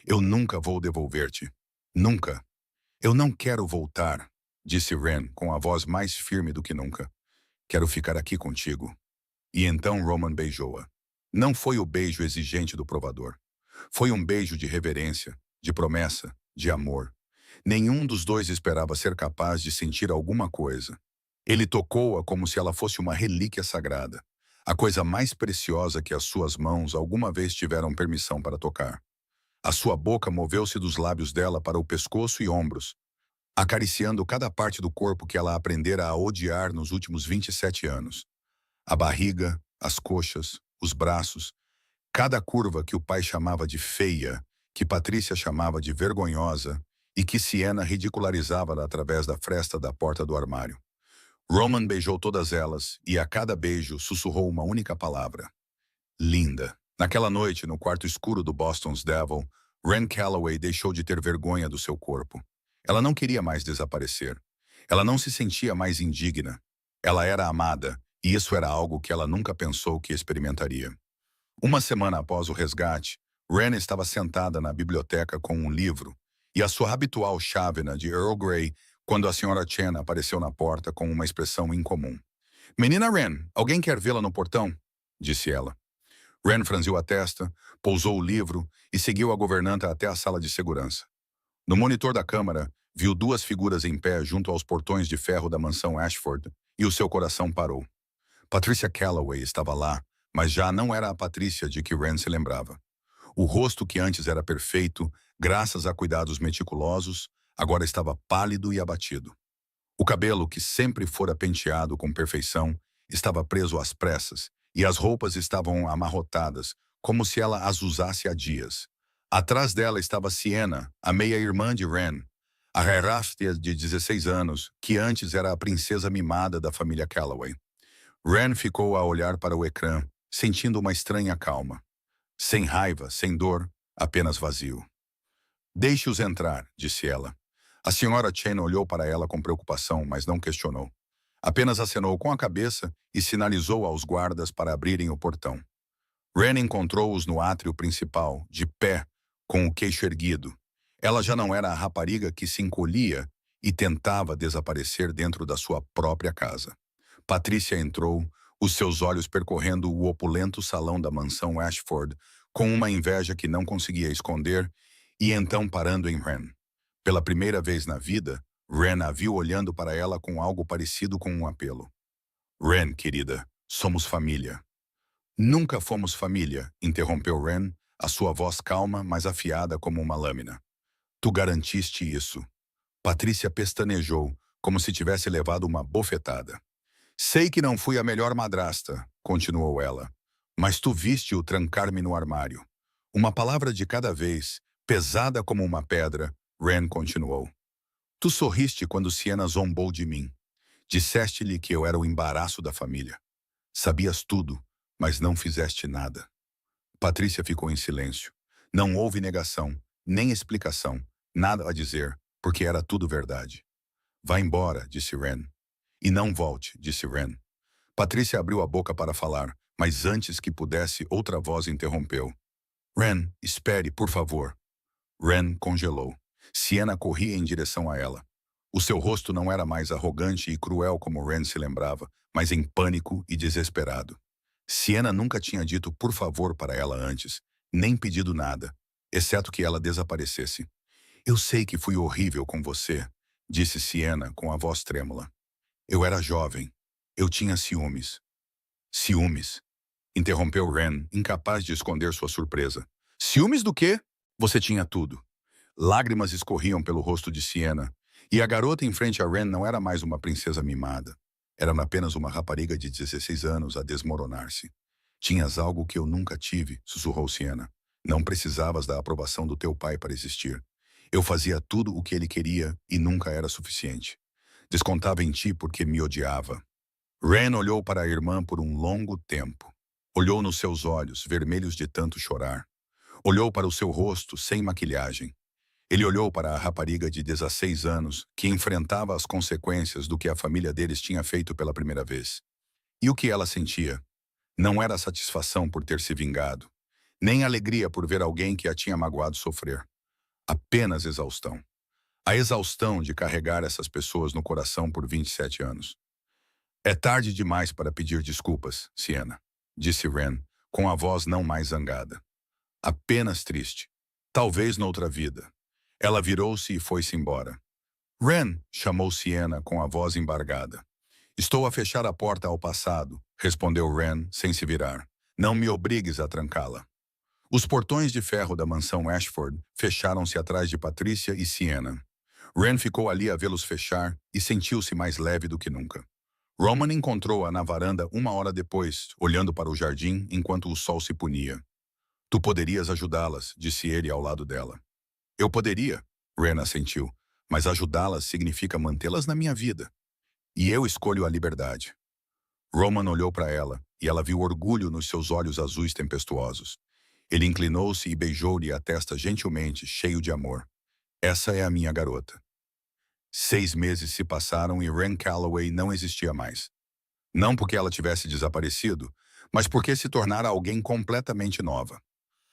Eu nunca vou devolver-te. Nunca. Eu não quero voltar, disse Ren com a voz mais firme do que nunca. Quero ficar aqui contigo. E então Roman beijou-a. Não foi o beijo exigente do provador. Foi um beijo de reverência, de promessa, de amor. Nenhum dos dois esperava ser capaz de sentir alguma coisa. Ele tocou-a como se ela fosse uma relíquia sagrada, a coisa mais preciosa que as suas mãos alguma vez tiveram permissão para tocar. A sua boca moveu-se dos lábios dela para o pescoço e ombros, acariciando cada parte do corpo que ela aprendera a odiar nos últimos 27 anos. A barriga, as coxas, os braços, cada curva que o pai chamava de feia, que Patrícia chamava de vergonhosa e que Siena ridicularizava através da fresta da porta do armário. Roman beijou todas elas e a cada beijo sussurrou uma única palavra. Linda. Naquela noite, no quarto escuro do Boston's Devil, Ren Calloway deixou de ter vergonha do seu corpo. Ela não queria mais desaparecer. Ela não se sentia mais indigna. Ela era amada, e isso era algo que ela nunca pensou que experimentaria. Uma semana após o resgate, Ren estava sentada na biblioteca com um livro e a sua habitual chávena de Earl Grey quando a senhora Chen apareceu na porta com uma expressão incomum. "Menina Ren, alguém quer vê-la no portão?" disse ela. Ren franziu a testa, pousou o livro e seguiu a governanta até a sala de segurança. No monitor da câmara, viu 2 figuras em pé junto aos portões de ferro da mansão Ashford e o seu coração parou. Patricia Calloway estava lá, mas já não era a Patrícia de que Ren se lembrava. O rosto que antes era perfeito, graças a cuidados meticulosos, agora estava pálido e abatido. O cabelo, que sempre fora penteado com perfeição, estava preso às pressas, e as roupas estavam amarrotadas, como se ela as usasse há dias. Atrás dela estava Siena, a meia-irmã de Ren, A Herathia de 16 anos, que antes era a princesa mimada da família Calloway. Ren ficou a olhar para o ecrã, sentindo uma estranha calma. Sem raiva, sem dor, apenas vazio. Deixe-os entrar, disse ela. A senhora Chen olhou para ela com preocupação, mas não questionou. Apenas acenou com a cabeça e sinalizou aos guardas para abrirem o portão. Ren encontrou-os no átrio principal, de pé, com o queixo erguido. Ela já não era a rapariga que se encolhia e tentava desaparecer dentro da sua própria casa. Patrícia entrou, os seus olhos percorrendo o opulento salão da mansão Ashford, com uma inveja que não conseguia esconder, e então parando em Ren. Pela primeira vez na vida, Ren a viu olhando para ela com algo parecido com um apelo. Ren, querida, somos família. Nunca fomos família, interrompeu Ren, a sua voz calma, mas afiada como uma lâmina. Tu garantiste isso. Patrícia pestanejou, como se tivesse levado uma bofetada. Sei que não fui a melhor madrasta, continuou ela, mas tu viste-o trancar-me no armário. Uma palavra de cada vez, pesada como uma pedra, Ren continuou. Tu sorriste quando Sienna zombou de mim. Disseste-lhe que eu era o embaraço da família. Sabias tudo, mas não fizeste nada. Patrícia ficou em silêncio. Não houve negação, nem explicação, nada a dizer, porque era tudo verdade. Vá embora, disse Ren. E não volte, disse Ren. Patrícia abriu a boca para falar, mas antes que pudesse, outra voz interrompeu. Ren, espere, por favor. Ren congelou. Sienna corria em direção a ela. O seu rosto não era mais arrogante e cruel como Ren se lembrava, mas em pânico e desesperado. Sienna nunca tinha dito por favor para ela antes, nem pedido nada, exceto que ela desaparecesse. Eu sei que fui horrível com você, disse Sienna com a voz trêmula. Eu era jovem. Eu tinha ciúmes. Ciúmes? Interrompeu Ren, incapaz de esconder sua surpresa. Ciúmes do quê? Você tinha tudo. Lágrimas escorriam pelo rosto de Sienna, e a garota em frente a Ren não era mais uma princesa mimada. Era apenas uma rapariga de 16 anos a desmoronar-se. Tinhas algo que eu nunca tive, sussurrou Sienna. Não precisavas da aprovação do teu pai para existir. Eu fazia tudo o que ele queria e nunca era suficiente. Descontava em ti porque me odiava. Ren olhou para a irmã por um longo tempo. Olhou nos seus olhos, vermelhos de tanto chorar. Olhou para o seu rosto, sem maquilhagem. Ele olhou para a rapariga de 16 anos, que enfrentava as consequências do que a família deles tinha feito pela primeira vez. E o que ela sentia? Não era satisfação por ter se vingado, nem alegria por ver alguém que a tinha magoado sofrer. Apenas exaustão. A exaustão de carregar essas pessoas no coração por 27 anos. É tarde demais para pedir desculpas, Sienna, disse Ren, com a voz não mais zangada. Apenas triste. Talvez noutra vida. Ela virou-se e foi-se embora. Ren, chamou Sienna com a voz embargada. Estou a fechar a porta ao passado, respondeu Ren, sem se virar. Não me obrigues a trancá-la. Os portões de ferro da mansão Ashford fecharam-se atrás de Patrícia e Sienna. Ren ficou ali a vê-los fechar e sentiu-se mais leve do que nunca. Roman encontrou-a na varanda 1 hora depois, olhando para o jardim enquanto o sol se punia. Tu poderias ajudá-las, disse ele ao lado dela. Eu poderia, Ren assentiu, mas ajudá-las significa mantê-las na minha vida. E eu escolho a liberdade. Roman olhou para ela, e ela viu orgulho nos seus olhos azuis tempestuosos. Ele inclinou-se e beijou-lhe a testa gentilmente, cheio de amor. Essa é a minha garota. 6 meses se passaram e Ren Calloway não existia mais. Não porque ela tivesse desaparecido, mas porque se tornara alguém completamente nova.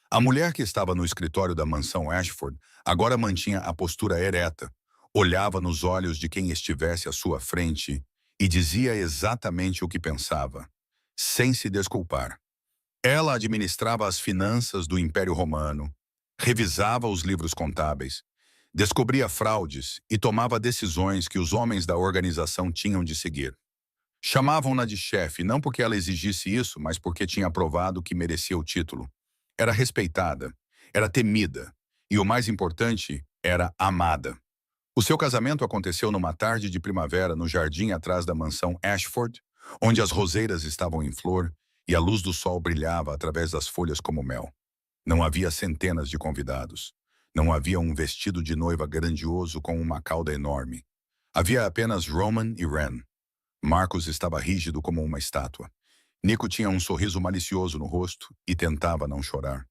A mulher que estava no escritório da mansão Ashford agora mantinha a postura ereta, olhava nos olhos de quem estivesse à sua frente e dizia exatamente o que pensava, sem se desculpar. Ela administrava as finanças do Império Romano, revisava os livros contábeis, descobria fraudes e tomava decisões que os homens da organização tinham de seguir. Chamavam-na de chefe não porque ela exigisse isso, mas porque tinha provado que merecia o título. Era respeitada, era temida e, o mais importante, era amada. O seu casamento aconteceu numa tarde de primavera no jardim atrás da mansão Ashford, onde as roseiras estavam em flor e a luz do sol brilhava através das folhas como mel. Não havia centenas de convidados. Não havia um vestido de noiva grandioso com uma cauda enorme. Havia apenas Roman e Ren. Marcus estava rígido como uma estátua. Nico tinha um sorriso malicioso no rosto e tentava não chorar.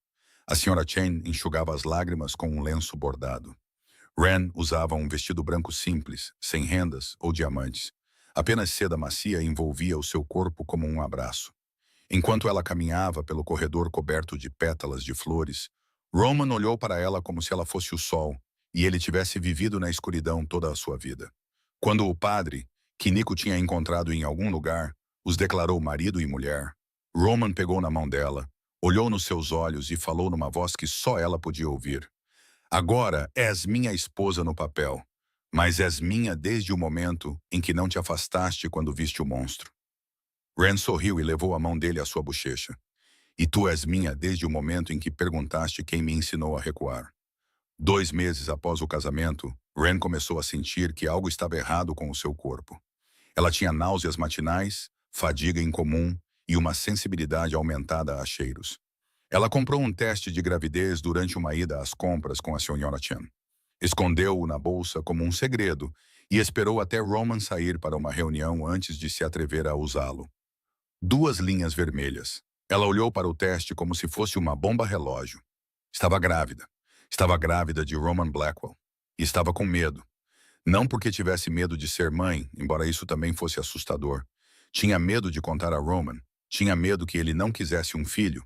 A Sra. Chen enxugava as lágrimas com um lenço bordado. Ren usava um vestido branco simples, sem rendas ou diamantes. Apenas seda macia envolvia o seu corpo como um abraço. Enquanto ela caminhava pelo corredor coberto de pétalas de flores, Roman olhou para ela como se ela fosse o sol e ele tivesse vivido na escuridão toda a sua vida. Quando o padre, que Nico tinha encontrado em algum lugar, os declarou marido e mulher, Roman pegou na mão dela, olhou nos seus olhos e falou numa voz que só ela podia ouvir. Agora és minha esposa no papel, mas és minha desde o momento em que não te afastaste quando viste o monstro. Ren sorriu e levou a mão dele à sua bochecha. E tu és minha desde o momento em que perguntaste quem me ensinou a recuar. 2 meses após o casamento, Ren começou a sentir que algo estava errado com o seu corpo. Ela tinha náuseas matinais, fadiga incomum e uma sensibilidade aumentada a cheiros. Ela comprou um teste de gravidez durante uma ida às compras com a Sra. Chen. Escondeu-o na bolsa como um segredo e esperou até Roman sair para uma reunião antes de se atrever a usá-lo. 2 linhas vermelhas. Ela olhou para o teste como se fosse uma bomba relógio. Estava grávida. Estava grávida de Roman Blackwell. E estava com medo. Não porque tivesse medo de ser mãe, embora isso também fosse assustador. Tinha medo de contar a Roman. Tinha medo que ele não quisesse um filho.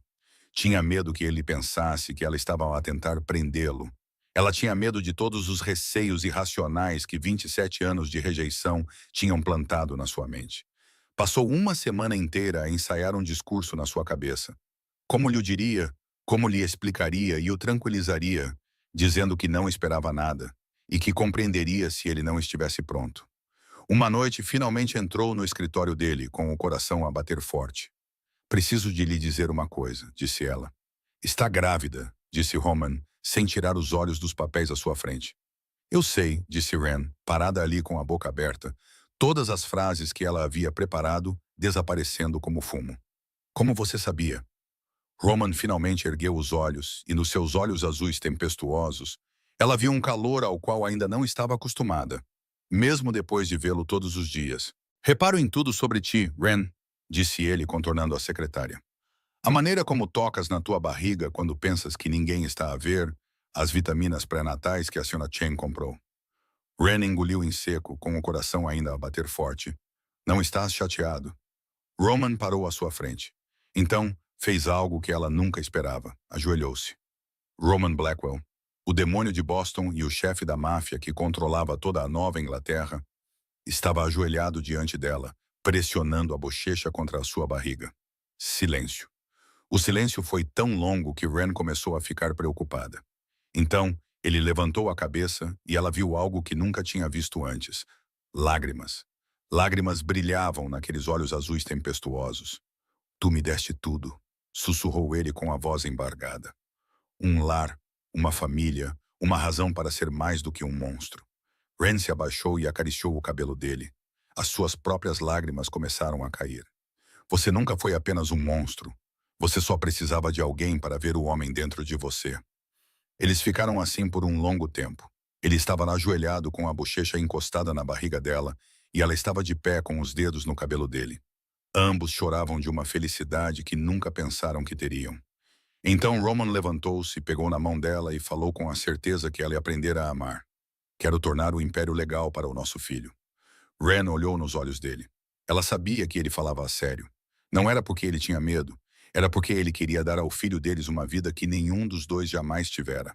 Tinha medo que ele pensasse que ela estava a tentar prendê-lo. Ela tinha medo de todos os receios irracionais que 27 anos de rejeição tinham plantado na sua mente. Passou uma semana inteira a ensaiar um discurso na sua cabeça. Como lhe o diria, como lhe explicaria e o tranquilizaria, dizendo que não esperava nada e que compreenderia se ele não estivesse pronto. Uma noite finalmente entrou no escritório dele, com o coração a bater forte. Preciso de lhe dizer uma coisa, disse ela. Está grávida, disse Roman, sem tirar os olhos dos papéis à sua frente. Eu sei, disse Ren, parada ali com a boca aberta, todas as frases que ela havia preparado desaparecendo como fumo. Como você sabia? Roman finalmente ergueu os olhos e nos seus olhos azuis tempestuosos, ela viu um calor ao qual ainda não estava acostumada, mesmo depois de vê-lo todos os dias. Reparo em tudo sobre ti, Ren, disse ele contornando a secretária. A maneira como tocas na tua barriga quando pensas que ninguém está a ver, as vitaminas pré-natais que a Sra. Chen comprou. Ren engoliu em seco, com o coração ainda a bater forte. Não estás chateado? Roman parou à sua frente. Então, fez algo que ela nunca esperava. Ajoelhou-se. Roman Blackwell, o demônio de Boston e o chefe da máfia que controlava toda a Nova Inglaterra, estava ajoelhado diante dela, pressionando a bochecha contra a sua barriga. Silêncio. O silêncio foi tão longo que Ren começou a ficar preocupada. Então, ele levantou a cabeça e ela viu algo que nunca tinha visto antes. Lágrimas. Lágrimas brilhavam naqueles olhos azuis tempestuosos. Tu me deste tudo, sussurrou ele com a voz embargada. Um lar, uma família, uma razão para ser mais do que um monstro. Ren se abaixou e acariciou o cabelo dele. As suas próprias lágrimas começaram a cair. Você nunca foi apenas um monstro. Você só precisava de alguém para ver o homem dentro de você. Eles ficaram assim por um longo tempo. Ele estava ajoelhado com a bochecha encostada na barriga dela e ela estava de pé com os dedos no cabelo dele. Ambos choravam de uma felicidade que nunca pensaram que teriam. Então Roman levantou-se, pegou na mão dela e falou com a certeza que ela ia aprender a amar. Quero tornar o império legal para o nosso filho. Ren olhou nos olhos dele. Ela sabia que ele falava a sério. Não era porque ele tinha medo. Era porque ele queria dar ao filho deles uma vida que nenhum dos dois jamais tivera.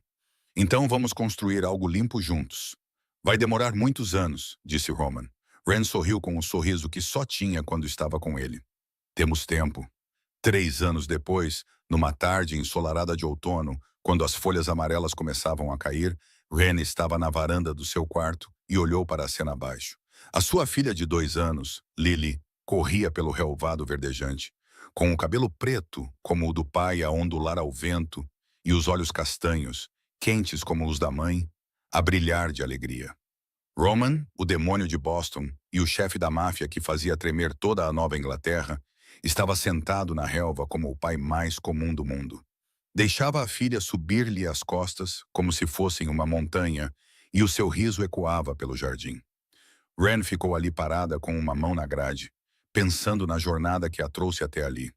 Então vamos construir algo limpo juntos. Vai demorar muitos anos, disse Roman. Ren sorriu com um sorriso que só tinha quando estava com ele. Temos tempo. 3 anos depois, numa tarde ensolarada de outono, quando as folhas amarelas começavam a cair, Ren estava na varanda do seu quarto e olhou para a cena abaixo. A sua filha de 2 anos, Lily, corria pelo relvado verdejante, com o cabelo preto, como o do pai a ondular ao vento, e os olhos castanhos, quentes como os da mãe, a brilhar de alegria. Roman, o demônio de Boston, e o chefe da máfia que fazia tremer toda a Nova Inglaterra, estava sentado na relva como o pai mais comum do mundo. Deixava a filha subir-lhe as costas como se fossem uma montanha e o seu riso ecoava pelo jardim. Wren ficou ali parada com uma mão na grade, pensando na jornada que a trouxe até ali.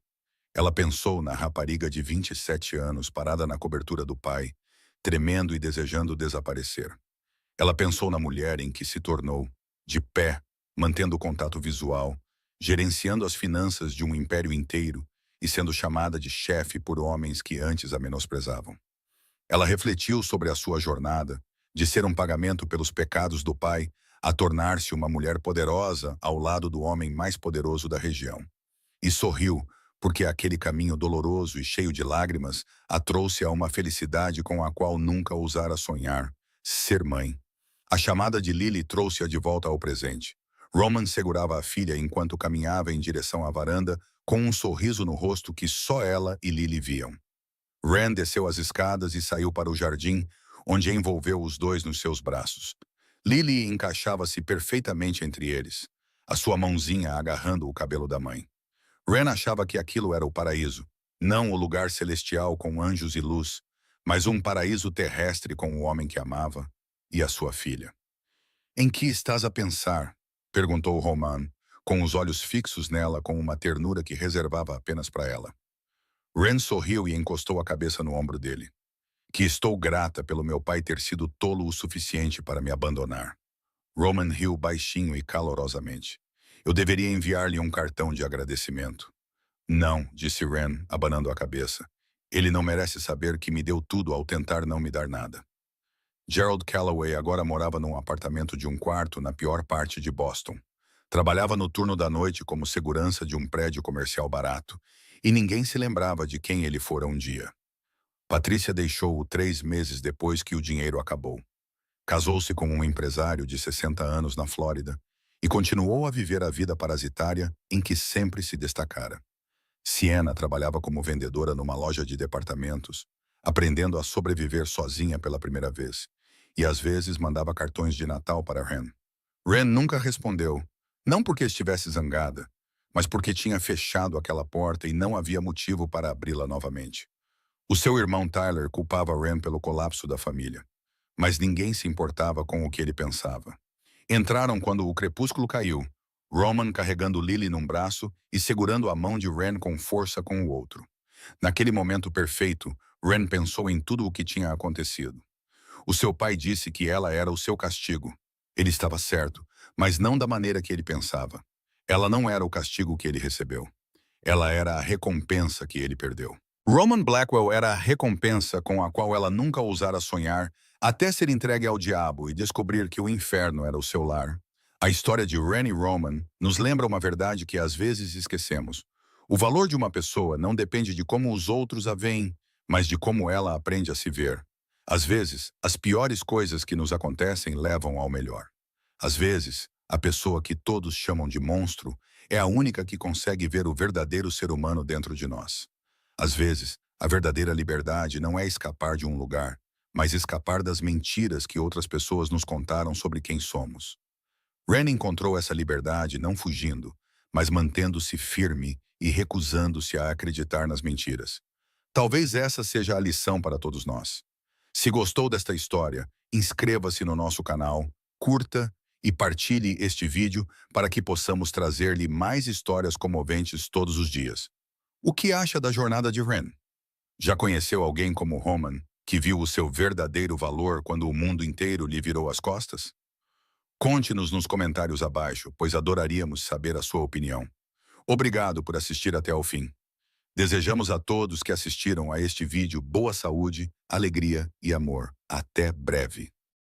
Ela pensou na rapariga de 27 anos parada na cobertura do pai, tremendo e desejando desaparecer. Ela pensou na mulher em que se tornou, de pé, mantendo o contato visual, gerenciando as finanças de um império inteiro e sendo chamada de chefe por homens que antes a menosprezavam. Ela refletiu sobre a sua jornada, de ser um pagamento pelos pecados do pai, a tornar-se uma mulher poderosa ao lado do homem mais poderoso da região. E sorriu, porque aquele caminho doloroso e cheio de lágrimas a trouxe a uma felicidade com a qual nunca ousara sonhar, ser mãe. A chamada de Lily trouxe-a de volta ao presente. Roman segurava a filha enquanto caminhava em direção à varanda, com um sorriso no rosto que só ela e Lily viam. Wren desceu as escadas e saiu para o jardim, onde envolveu os dois nos seus braços. Lily encaixava-se perfeitamente entre eles, a sua mãozinha agarrando o cabelo da mãe. Wren achava que aquilo era o paraíso, não o lugar celestial com anjos e luz, mas um paraíso terrestre com o homem que amava e a sua filha. "Em que estás a pensar?" perguntou Roman, com os olhos fixos nela com uma ternura que reservava apenas para ela. Wren sorriu e encostou a cabeça no ombro dele. "Que estou grata pelo meu pai ter sido tolo o suficiente para me abandonar." Roman riu baixinho e calorosamente. "Eu deveria enviar-lhe um cartão de agradecimento." "Não", disse Wren, abanando a cabeça. "Ele não merece saber que me deu tudo ao tentar não me dar nada." Gerald Calloway agora morava num apartamento de um quarto na pior parte de Boston. Trabalhava no turno da noite como segurança de um prédio comercial barato, e ninguém se lembrava de quem ele fora um dia. Patrícia deixou-o 3 meses depois que o dinheiro acabou. Casou-se com um empresário de 60 anos na Flórida e continuou a viver a vida parasitária em que sempre se destacara. Sienna trabalhava como vendedora numa loja de departamentos, aprendendo a sobreviver sozinha pela primeira vez, e às vezes mandava cartões de Natal para Wren. Wren nunca respondeu, não porque estivesse zangada, mas porque tinha fechado aquela porta e não havia motivo para abri-la novamente. O seu irmão Tyler culpava Wren pelo colapso da família, mas ninguém se importava com o que ele pensava. Entraram quando o crepúsculo caiu, Roman carregando Lily num braço e segurando a mão de Wren com força com o outro. Naquele momento perfeito, Wren pensou em tudo o que tinha acontecido. O seu pai disse que ela era o seu castigo. Ele estava certo, mas não da maneira que ele pensava. Ela não era o castigo que ele recebeu. Ela era a recompensa que ele perdeu. Roman Blackwell era a recompensa com a qual ela nunca ousara sonhar, até ser entregue ao diabo e descobrir que o inferno era o seu lar. A história de Wren e Roman nos lembra uma verdade que às vezes esquecemos. O valor de uma pessoa não depende de como os outros a veem, mas de como ela aprende a se ver. Às vezes, as piores coisas que nos acontecem levam ao melhor. Às vezes, a pessoa que todos chamam de monstro é a única que consegue ver o verdadeiro ser humano dentro de nós. Às vezes, a verdadeira liberdade não é escapar de um lugar, mas escapar das mentiras que outras pessoas nos contaram sobre quem somos. Wren encontrou essa liberdade não fugindo, mas mantendo-se firme e recusando-se a acreditar nas mentiras. Talvez essa seja a lição para todos nós. Se gostou desta história, inscreva-se no nosso canal, curta e partilhe este vídeo para que possamos trazer-lhe mais histórias comoventes todos os dias. O que acha da jornada de Wren? Já conheceu alguém como Roman, que viu o seu verdadeiro valor quando o mundo inteiro lhe virou as costas? Conte-nos nos comentários abaixo, pois adoraríamos saber a sua opinião. Obrigado por assistir até ao fim. Desejamos a todos que assistiram a este vídeo boa saúde, alegria e amor. Até breve.